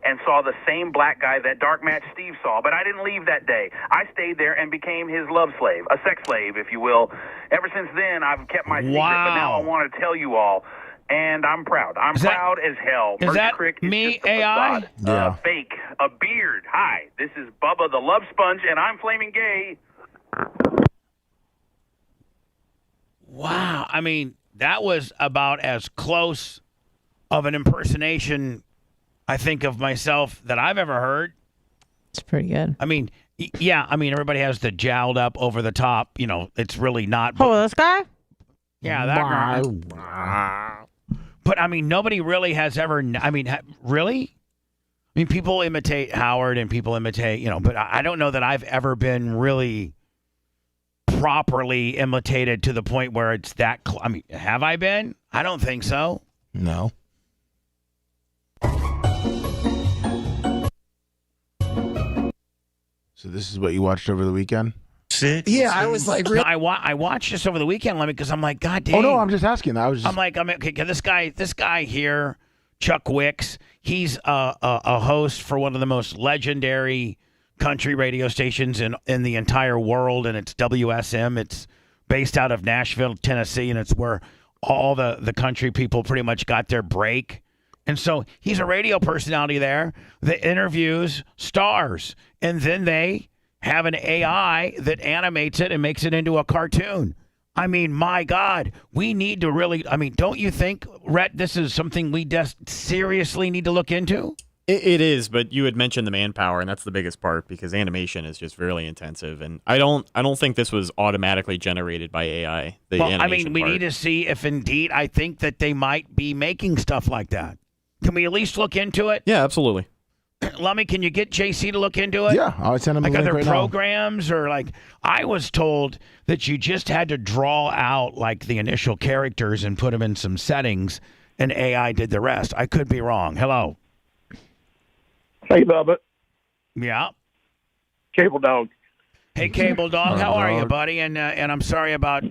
and saw the same black guy that Dark Match Steve saw, but I didn't leave that day. I stayed there and became his love slave, a sex slave, if you will. Ever since then, I've kept my secret, but now I want to tell you all, and I'm proud. I'm proud as hell. Is that Crick is me, just a AI? facade, Yeah. fake, a beard. Hi, this is Bubba the Love Sponge, and I'm flaming gay. Wow. I mean, that was about as close of an impersonation, I think, of myself that I've ever heard. It's pretty good. I mean, yeah. I mean, everybody has the jowled up over the top. You know, it's really not. Oh, this guy? Yeah, that guy. But I mean, nobody really has ever. I mean, really? I mean, people imitate Howard and people imitate, but I don't know that I've ever been really properly imitated to the point where it's that. I mean, have I been? I don't think so. No. So this is what you watched over the weekend? Yeah, I was like, really? No, I watched this over the weekend, Lemmy, because I'm like, God dang. Oh no, I'm just asking. I'm like, okay, this guy here, Chuck Wicks. He's a host for one of the most legendary country radio stations in the entire world, and it's WSM. It's based out of Nashville, Tennessee, and it's where all the country people pretty much got their break. And so he's a radio personality there that interviews stars, and then they have an AI that animates it and makes it into a cartoon. I mean, my God, we need to really, don't you think, Rhett, this is something we just seriously need to look into? It is, but you had mentioned the manpower, and that's the biggest part because animation is just really intensive. And I don't think this was automatically generated by AI. We need to see if indeed I think that they might be making stuff like that. Can we at least look into it? Yeah, absolutely. Lummy, can you get JC to look into it? Yeah, I'll send him a link other right programs now. Or I was told that you just had to draw out the initial characters and put them in some settings, and AI did the rest. I could be wrong. Hello. Hey, Bubba. Yeah. Cable Dog. Hey, Cable Dog. How are you, buddy? And I'm sorry about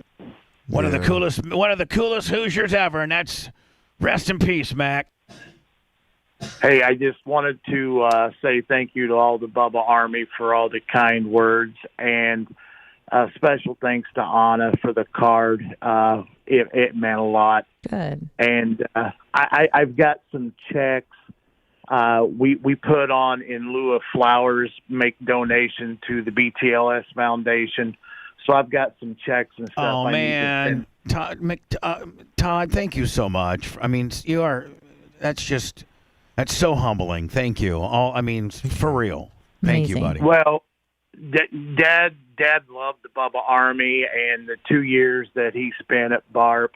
one of the coolest Hoosiers ever, and that's rest in peace, Mac. Hey, I just wanted to say thank you to all the Bubba Army for all the kind words, and special thanks to Anna for the card. It meant a lot. Good. And I've got some checks. We put on in lieu of flowers, make donation to the BTLS Foundation. So I've got some checks and stuff. Oh, man. Todd, thank you so much. I mean, that's so humbling. Thank you. For real. Thank Amazing. you, buddy. Well, Dad loved the Bubba Army, and the 2 years that he spent at BARP,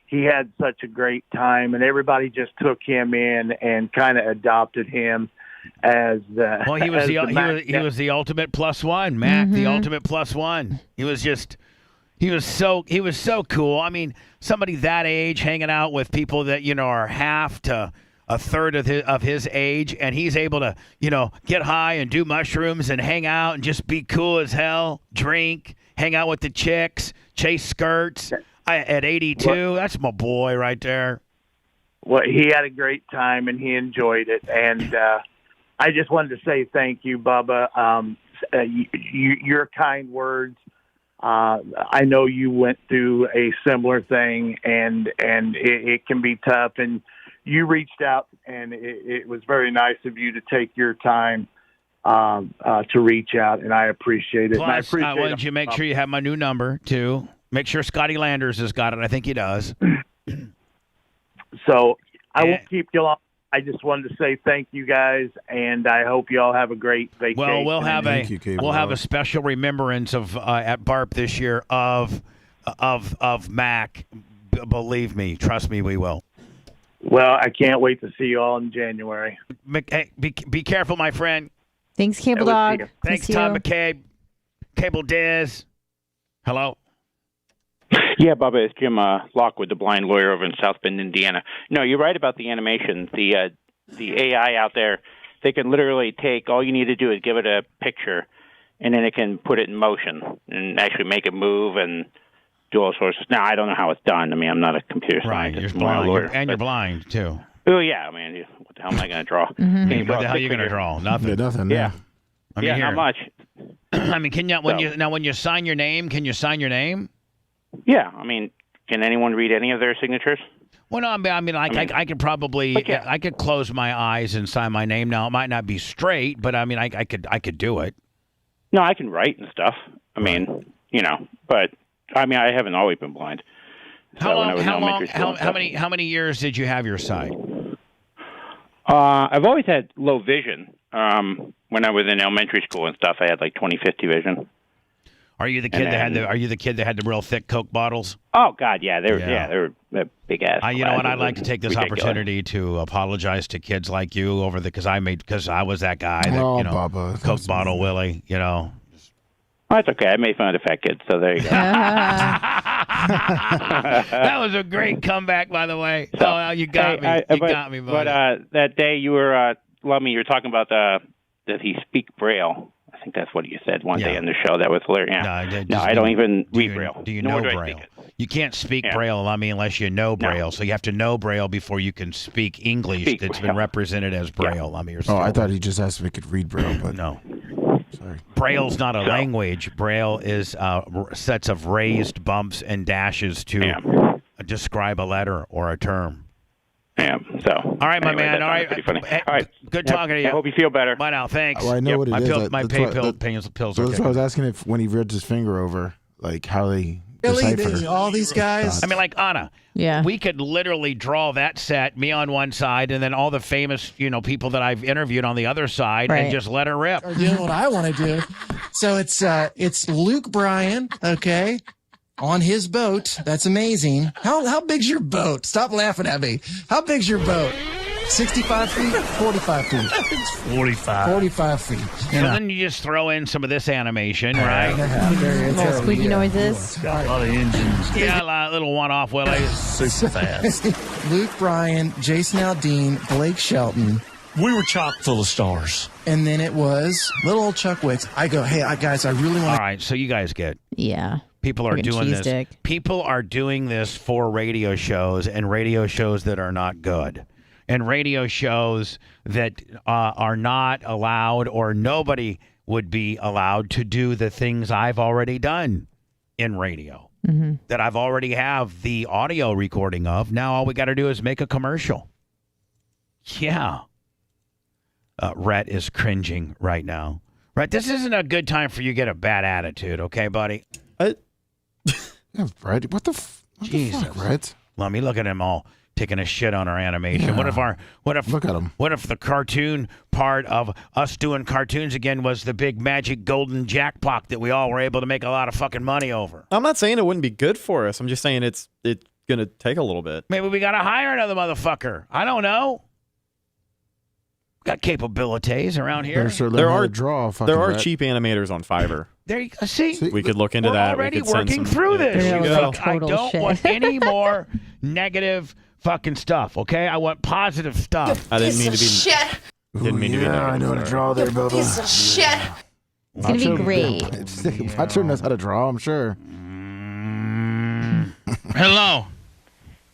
he had such a great time, and everybody just took him in and kind of adopted him as the. Well, he was the ultimate plus one, Mac. The ultimate plus one. He was so cool. I mean, somebody that age hanging out with people that are half to a third of his age, and he's able to, get high and do mushrooms and hang out and just be cool as hell, drink, hang out with the chicks, chase skirts. At 82, that's my boy right there. Well, he had a great time, and he enjoyed it. And I just wanted to say thank you, Bubba. Your kind words. I know you went through a similar thing, and it can be tough. And you reached out, and it was very nice of you to take your time to reach out, and I appreciate it. Plus, and I appreciate wanted you to make sure you have my new number, too. Make sure Scotty Landers has got it. I think he does. So I won't keep you long. I just wanted to say thank you guys, and I hope you all have a great vacation. Well, we'll have a special remembrance of at BARP this year of Mac. Believe me, trust me, we will. Well, I can't wait to see you all in January. Hey, be careful, my friend. Thanks, Cable Dog. Thanks, Todd McCabe. Cable Diz. Hello. Yeah, Bubba, it's Jim Lockwood, the blind lawyer over in South Bend, Indiana. No, you're right about the animation. The AI out there, they can literally take, all you need to do is give it a picture, and then it can put it in motion and actually make it move and do all sorts of. Now, I don't know how it's done. I mean, I'm not a computer scientist. You're blind. You're blind, too. Oh, yeah. I mean, what the hell am I going to draw? What the hell are you going to draw? Nothing. Nothing. Yeah. Not much. I mean, can you when you sign your name, can you sign your name? Yeah, I mean, can anyone read any of their signatures? Well, no, I could probably, I could close my eyes and sign my name. Now, it might not be straight, but I mean, I could do it. No, I can write and stuff. I mean, but I mean, I haven't always been blind. How many years did you have your sight? I've always had low vision. When I was in elementary school and stuff, I had like 20/50 vision. Are you the kid that had the real thick Coke bottles? Oh God, yeah, they're big ass. You know what? I'd like to take this opportunity to apologize to kids like you because I was that guy that Bubba, Coke bottle Willie. You know. Oh, that's okay. I made fun of the fat kids, so there you go. That was a great comeback, by the way. So, you got me. You got me, buddy. But that day you were, Lummy, you were talking about does he speak Braille? I think that's what you said one day on the show. That was hilarious. No, I don't even read Braille. Do you know Braille? You can't speak Braille, Lummy, unless you know Braille. No. So you have to know Braille before you can speak English that's been represented as Braille, Lummy. I thought he just asked if he could read Braille, but no. Sorry. Braille's not a language. Braille is sets of raised bumps and dashes to describe a letter or a term. Yeah. So. All right, my man. All right. Pretty funny. Hey, all right. Good talking to you. I hope you feel better. Bye now. Thanks. I know what it is. My pills So are that's why I was asking if when he read his finger over, like how they decipher. All these guys. I mean, like Anna. Yeah. We could literally draw that set, me on one side, and then all the famous, people that I've interviewed on the other side, and just let her rip. Are doing what I want to do. So it's Luke Bryan, okay, on his boat. That's amazing. How big's your boat? Stop laughing at me. How big's your boat? 65 feet, 45 feet. It's 45. 45 feet. So then you just throw in some of this animation, right? Little squeaky noises. Got a lot of engines. Yeah, a little one-off, Willie. Super fast. Luke Bryan, Jason Aldean, Blake Shelton. We were chock full of stars. And then it was little old Chuck Wicks. I go, hey, guys, I really want to. All right, so you guys get. Yeah. People are doing this. People are doing this for radio shows and radio shows that are not good. And radio shows that are not allowed, or nobody would be allowed to do the things I've already done in radio, that I've already have the audio recording of. Now all we got to do is make a commercial. Yeah. Rhett is cringing right now. Rhett, this isn't a good time for you to get a bad attitude, okay, buddy? Yeah, Rhett, what the Jesus, fuck, Rhett? Let me look at him all taking a shit on our animation. Yeah. What if look at him? What if the cartoon part of us doing cartoons again was the big magic golden jackpot that we all were able to make a lot of fucking money over? I'm not saying it wouldn't be good for us. I'm just saying it's gonna take a little bit. Maybe we gotta hire another motherfucker. I don't know. Got capabilities around here. There are cheap animators on Fiverr. There you go. See, we could look into we're that. Already working through this. I don't want any more negative fucking stuff. Okay, I want positive stuff. I didn't mean to be. Shit. Didn't mean to be. I know how to draw there, Bubba. Piece of shit. It's gonna be great. Patrick knows how to draw. I'm sure. Hello.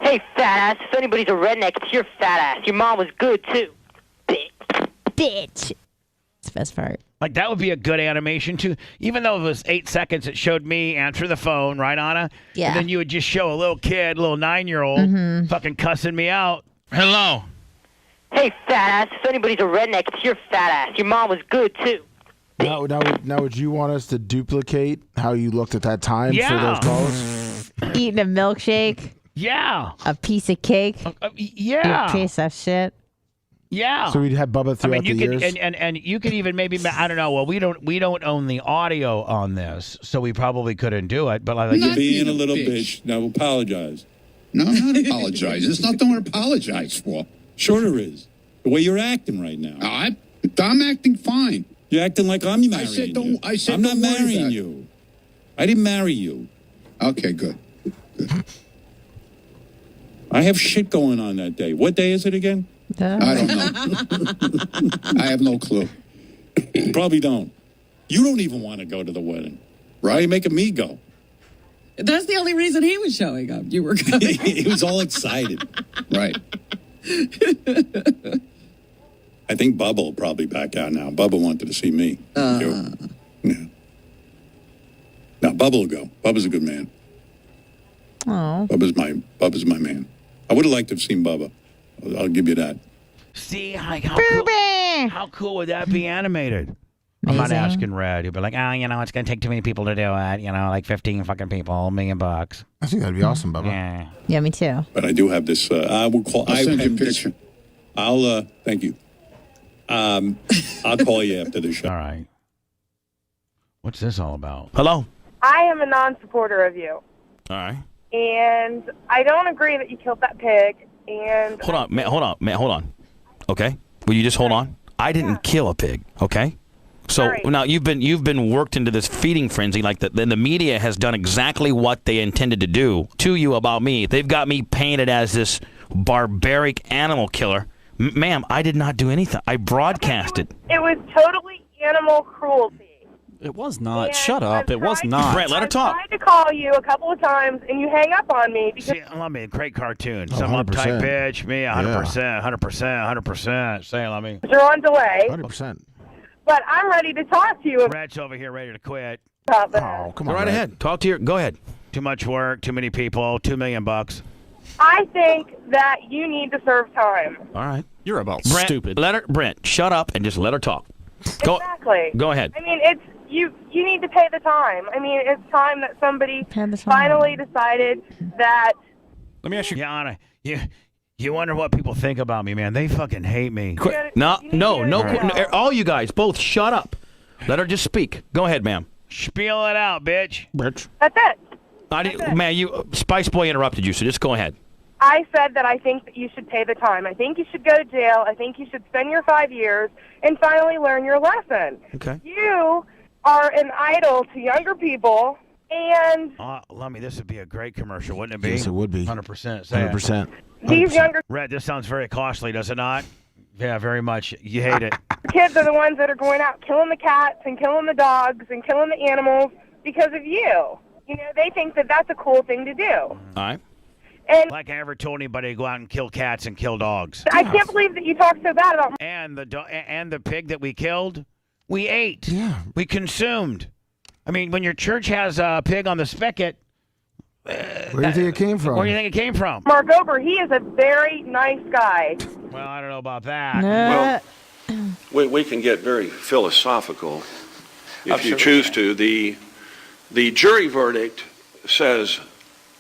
Hey, fat ass. If anybody's a redneck, it's your fat ass. Your mom was good too. Bitch. It's the best part. Like, that would be a good animation, too. Even though it was 8 seconds, it showed me answer the phone, right, Anna? Yeah. And then you would just show a little kid, a little 9-year-old, fucking cussing me out. Hello. Hey, fat ass. If anybody's a redneck, it's your fat ass. Your mom was good, too. Now, would you want us to duplicate how you looked at that time for those calls? Eating a milkshake. Yeah. A piece of cake. Yeah. You piece of shit. Yeah. So we'd have Bubba throughout you the could, years. and you could even maybe, I don't know. Well, we don't own the audio on this, so we probably couldn't do it. But you're being a little bitch. Now apologize. No, I'm not apologizing. There's nothing to apologize for. Sure there is. The way you're acting right now. I'm acting fine. You're acting like I'm marrying you. I'm not marrying you. I didn't marry you. Okay, good. I have shit going on that day. What day is it again? I don't know. I have no clue. You probably don't. You don't even want to go to the wedding. Right? You're making me go. That's the only reason he was showing up. You were coming. He was all excited. Right. I think Bubba will probably back out now. Bubba wanted to see me. Yeah. Now, Bubba will go. Bubba's a good man. Oh. Bubba's my man. I would have liked to have seen Bubba. I'll give you that. See, how cool would that be animated? I'm not asking Red. He'll be like, it's going to take too many people to do it. Like 15 fucking people, $1 million. I think that'd be awesome, Bubba. Yeah, me too. But I do have this. I will call. I'll send you a picture. I'll. Thank you. I'll call you after the show. All right. What's this all about? Hello. I am a non-supporter of you. All right. And I don't agree that you killed that pig. And Hold on. Okay. Will you just hold on? I didn't kill a pig. Okay. So now you've been worked into this feeding frenzy, like then the media has done exactly what they intended to do to you about me. They've got me painted as this barbaric animal killer. Ma'am, I did not do anything. I broadcasted. It was totally animal cruelty. It was not. Shut up. It was not. Brett, let her talk. I tried to call you a couple of times, and you hang up on me. Because let me, great cartoon. Some uptight bitch. Me, 100%, 100%. Say, let me. You're on delay. 100%. But I'm ready to talk to you. Brett's over here ready to quit. About that. Come on. Go right ahead. Talk to your. Go ahead. Too much work. Too many people. $2 million. I think that you need to serve time. All right. You're about Brent, stupid. Brent, shut up and just let her talk. Exactly. Go ahead. I mean, it's you need to pay the time. I mean, it's time that somebody finally decided that. Let me ask you. Yana, you wonder what people think about me, man. They fucking hate me. No. All you guys, both shut up. Let her just speak. Go ahead, ma'am. Spiel it out, bitch. That's it. Man, Spice Boy interrupted you, so just go ahead. I said that I think that you should pay the time. I think you should go to jail. I think you should spend your 5 years and finally learn your lesson. Okay. You are an idol to younger people, and Lummy, this would be a great commercial, wouldn't it be? Yes, it would be. 100%. 100%. These younger Red, this sounds very costly, does it not? Yeah, very much. You hate it. kids are the ones that are going out killing the cats and killing the dogs and killing the animals because of you. They think that that's a cool thing to do. All right. And like I ever told anybody to go out and kill cats and kill dogs. I can't believe that you talk so bad about and the pig that we killed, we ate. Yeah. We consumed. I mean, when your church has a pig on the spigot, where do you think it came from? Where do you think it came from? Mark Ober, he is a very nice guy. Well, I don't know about that. Well, we can get very philosophical if you choose to. The jury verdict says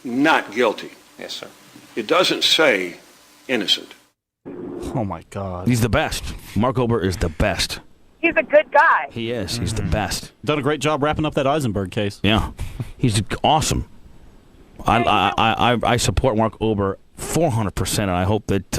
not guilty. Yes, sir. It doesn't say innocent. Oh, my God. He's the best. Mark Ober is the best. He's a good guy. He is. He's the best. Done a great job wrapping up that Eisenberg case. Yeah. He's awesome. I support Mark Ober 400%, and I hope that...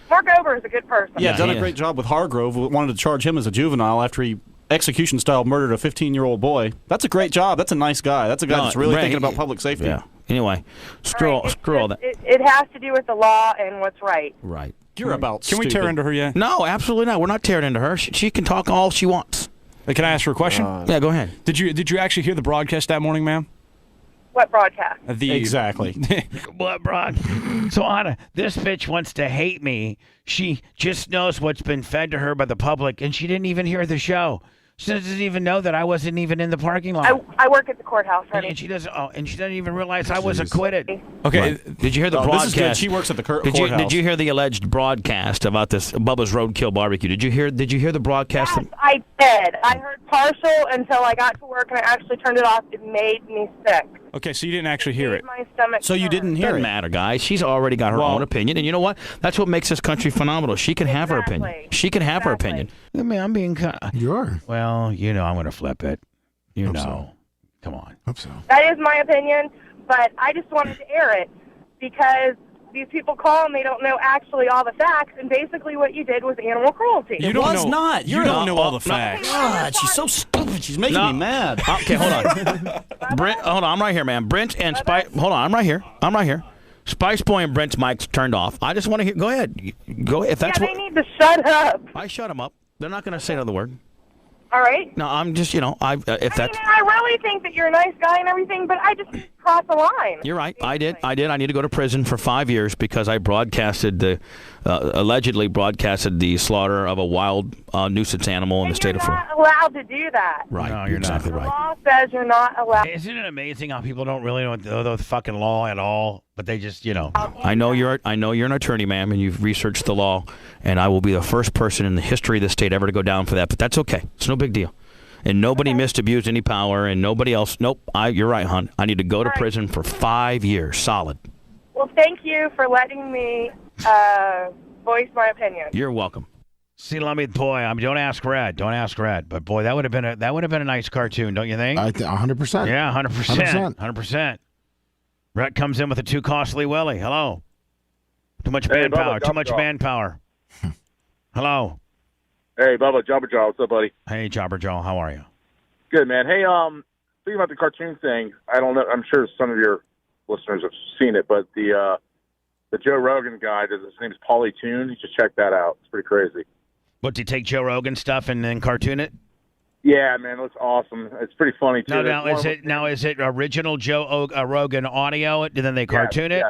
Mark Ober is a good person. Yeah, done a great job with Hargrove. Wanted to charge him as a juvenile after he execution-style murdered a 15-year-old boy. That's a great job. That's a nice guy. That's a guy that's really thinking about public safety. Yeah. Anyway, screw all that. It has to do with the law and what's right. Right. You're about Can we tear into her yet? No, absolutely not. We're not tearing into her. She can talk all she wants. Hey, can I ask her a question? Yeah, go ahead. Did you actually hear the broadcast that morning, ma'am? What broadcast? Exactly. What broad? So, Anna, this bitch wants to hate me. She just knows what's been fed to her by the public, and she didn't even hear the show. She doesn't even know that I wasn't even in the parking lot. I work at the courthouse, honey. And she doesn't. Oh, and she doesn't even realize I was acquitted. Okay. Right. Did you hear the broadcast? This is good. She works at the courthouse. Did you hear the alleged broadcast about this Bubba's Roadkill barbecue? Did you hear the broadcast? Yes, I did. I heard partial until I got to work, and I actually turned it off. It made me sick. Okay, so you didn't actually hear it. My stomach so you didn't hear Doesn't it. matter, guys. She's already got her own opinion, and you know what? That's what makes this country phenomenal. She can have her opinion. She can have her opinion. I mean, I'm being. You are. Well, I'm going to flip it. Hope know. so. Come on. Hope so. That is my opinion, but I just wanted to air it because these people call and they don't know actually all the facts, and basically what you did was animal cruelty. You don't know. You don't know all the facts. God, she's so stupid. She's making me mad. Okay, hold on. Brent, hold on. I'm right here, man. Brent and Spice. Hold on. I'm right here. Spice Boy and Brent's mic's turned off. I just want to hear. Go ahead. Go. If that's they need to shut up. I shut them up. They're not going to say another word. All right. No, I'm just, I really think that you're a nice guy and everything, but I just crossed the line. You're right. I did. I need to go to prison for 5 years because I allegedly broadcasted the slaughter of a wild nuisance animal in the state of Florida. You're not allowed to do that. Right. No, you're exactly right. The law says you're not allowed. Isn't it amazing how people don't really know the fucking law at all, but they just, I know you're an attorney, ma'am, and you've researched the law, and I will be the first person in the history of the state ever to go down for that, but that's okay. It's no big deal. and nobody misabused any power, and nobody else. Nope, you're right, hon. I need to go to prison for 5 years, solid. Well, thank you for letting me voice my opinion. You're welcome. See, boy, don't ask Red. Don't ask Red. But boy, that would have been a nice cartoon, don't you think? 100%. Yeah, 100%. 100%. Red comes in with a too costly Willie. Hello. Too much manpower. Too much manpower. Hello. Hey, Bubba, Jobber Jaw. What's up, buddy? Hey, Jobber Jaw. How are you? Good, man. Hey, thinking about the cartoon thing, I don't know. I'm sure some of your listeners have seen it, but the Joe Rogan guy, his name's Pauly Toon. You should check that out. It's pretty crazy. What, do you take Joe Rogan stuff and then cartoon it? Yeah, man, it looks awesome. It's pretty funny too. Now is it original Joe Rogan audio? And then they cartoon it?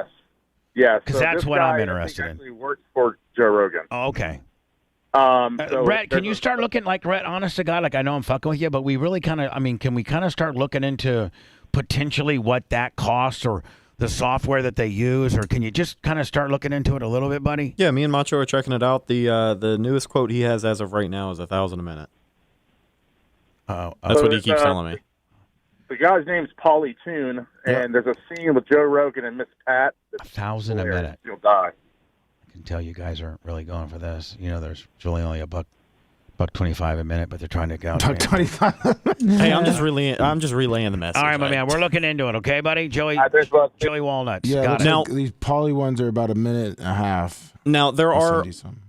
Yes. Because that's what I'm interested in. Actually works for Joe Rogan. Oh, okay. So Rhett, can you start looking like Rhett? Honest to God, like I know I'm fucking with you, but we really kind of. I mean, can we kind of start looking into potentially what that costs or the software that they use, or can you just kind of start looking into it a little bit, buddy? Yeah, me and Macho are checking it out. The newest quote he has as of right now is $1,000 a minute. That's what he keeps telling me. The guy's name's Pauly Toon, and there's a scene with Joe Rogan and Miss Pat. $1,000 a minute. You'll die. I can tell you guys aren't really going for this. You know, there's really only $1.25 a minute, but they're trying to go. $1.25. Hey, I'm just relaying the message. All right, my man, we're looking into it, okay, buddy? Joey Walnuts. Yeah, got it. now these Pauly ones are about a minute and a half. Now there are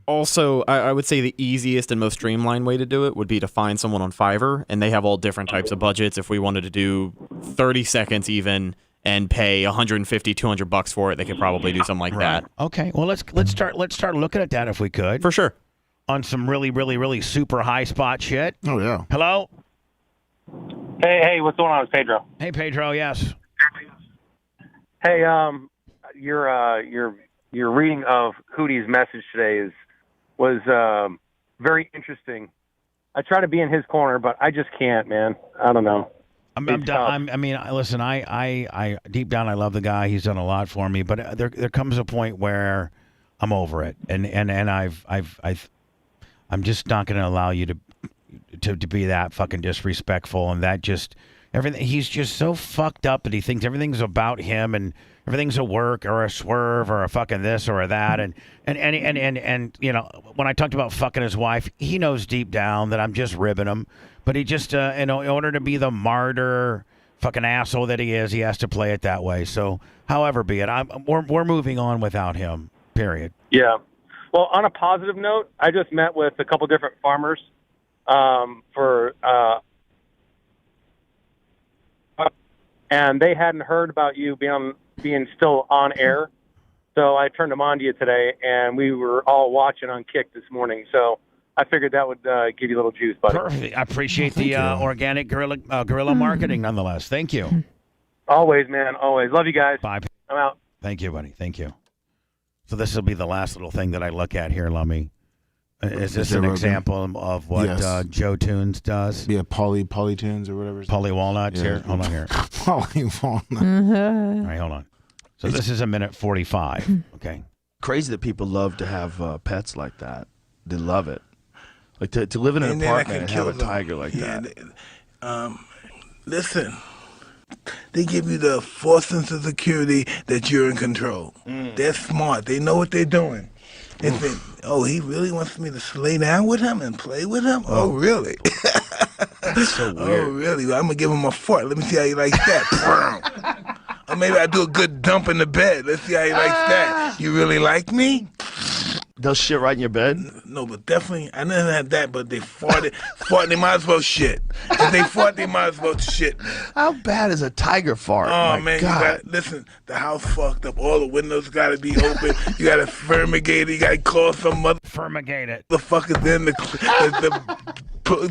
also, I would say the easiest and most streamlined way to do it would be to find someone on Fiverr, and they have all different types of budgets. If we wanted to do 30 seconds even and pay $150, $200 for it, they could probably do something like that. Okay, well let's start looking at that if we could. For sure. On some really, really, really super high spot shit. Oh yeah. Hello. Hey, what's going on? It's Pedro. Hey, Pedro. Yes. Hey, your reading of Hootie's message today was very interesting. I try to be in his corner, but I just can't, man. I don't know. Listen. I deep down, I love the guy. He's done a lot for me, but there comes a point where I'm over it, and I'm just not going to allow you to be that fucking disrespectful and that just everything. He's just so fucked up that he thinks everything's about him and everything's a work or a swerve or a fucking this or a that. And you know, when I talked about fucking his wife, he knows deep down that I'm just ribbing him. But he just, in order to be the martyr fucking asshole that he is, he has to play it that way. So, however be it, we're moving on without him. Period. Yeah. Well, on a positive note, I just met with a couple different farmers and they hadn't heard about you being still on air. So I turned them on to you today, and we were all watching on Kick this morning. So I figured that would give you a little juice, buddy. Perfect. I appreciate the organic guerrilla marketing, nonetheless. Thank you. Always, man. Always. Love you guys. Bye. I'm out. Thank you, buddy. Thank you. So this will be the last little thing that I look at here, Lummy. Is this an example of what Joe Tunes does? Yeah, Pauly Tunes or whatever. Pauly Walnuts here. Hold on here. Pauly Walnuts. All right, hold on. So this is a minute 45. Okay. Crazy that people love to have pets like that. They love it. Like to live in an apartment and have a tiger like that. Listen, they give you the false sense of security that you're in control. They're smart. They know what they're doing. They think, oh, he really wants me to lay down with him and play with him? Oh, really? That's so weird. Oh, really? Well, I'm going to give him a fart. Let me see how he likes that. Or maybe I do a good dump in the bed. Let's see how he likes that. You really like me? They'll shit right in your bed? No, but definitely, I never had that, but they farted, they might as well shit. If they fart, they might as well shit. How bad is a tiger fart? Oh, My man, God. Listen, the house fucked up. All the windows got to be open. You got to fumigate it. You got to call some Fumigate it. The fuckers in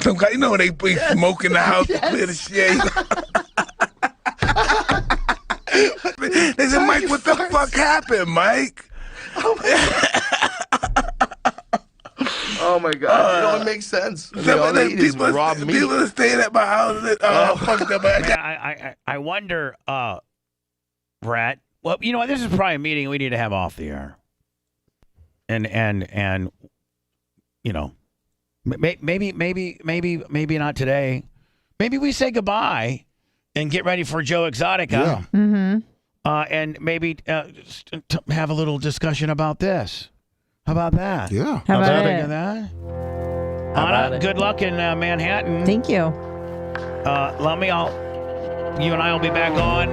some guy, you know, they be smoke in the house to clear the shade. They said, Mike, what the fuck happened, Mike? Oh my God! It makes sense. All they eat is raw meat. People are staying at my house. Fucked up. I wonder, Brett. Well, you know what? This is probably a meeting we need to have off the air. And you know, maybe not today. maybe we say goodbye and get ready for Joe Exotica. Yeah. Mm-hmm. And maybe have a little discussion about this. How about that? Yeah. How about Think it? of that? Anna, good luck in Manhattan. Thank you. Lummy, you and I will be back on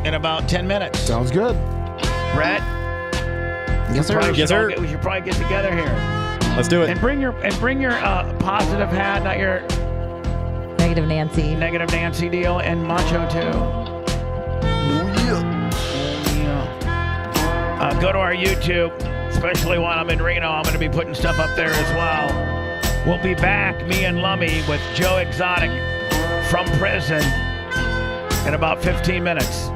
in about 10 minutes. Sounds good. Brett? Yes, sir. Yes, sir. We should probably get together here. Let's do it. And bring your positive hat, not your Negative Nancy. Negative Nancy deal, and Macho too. Go to our YouTube, especially while I'm in Reno. I'm going to be putting stuff up there as well. We'll be back, me and Lummy, with Joe Exotic from prison in about 15 minutes.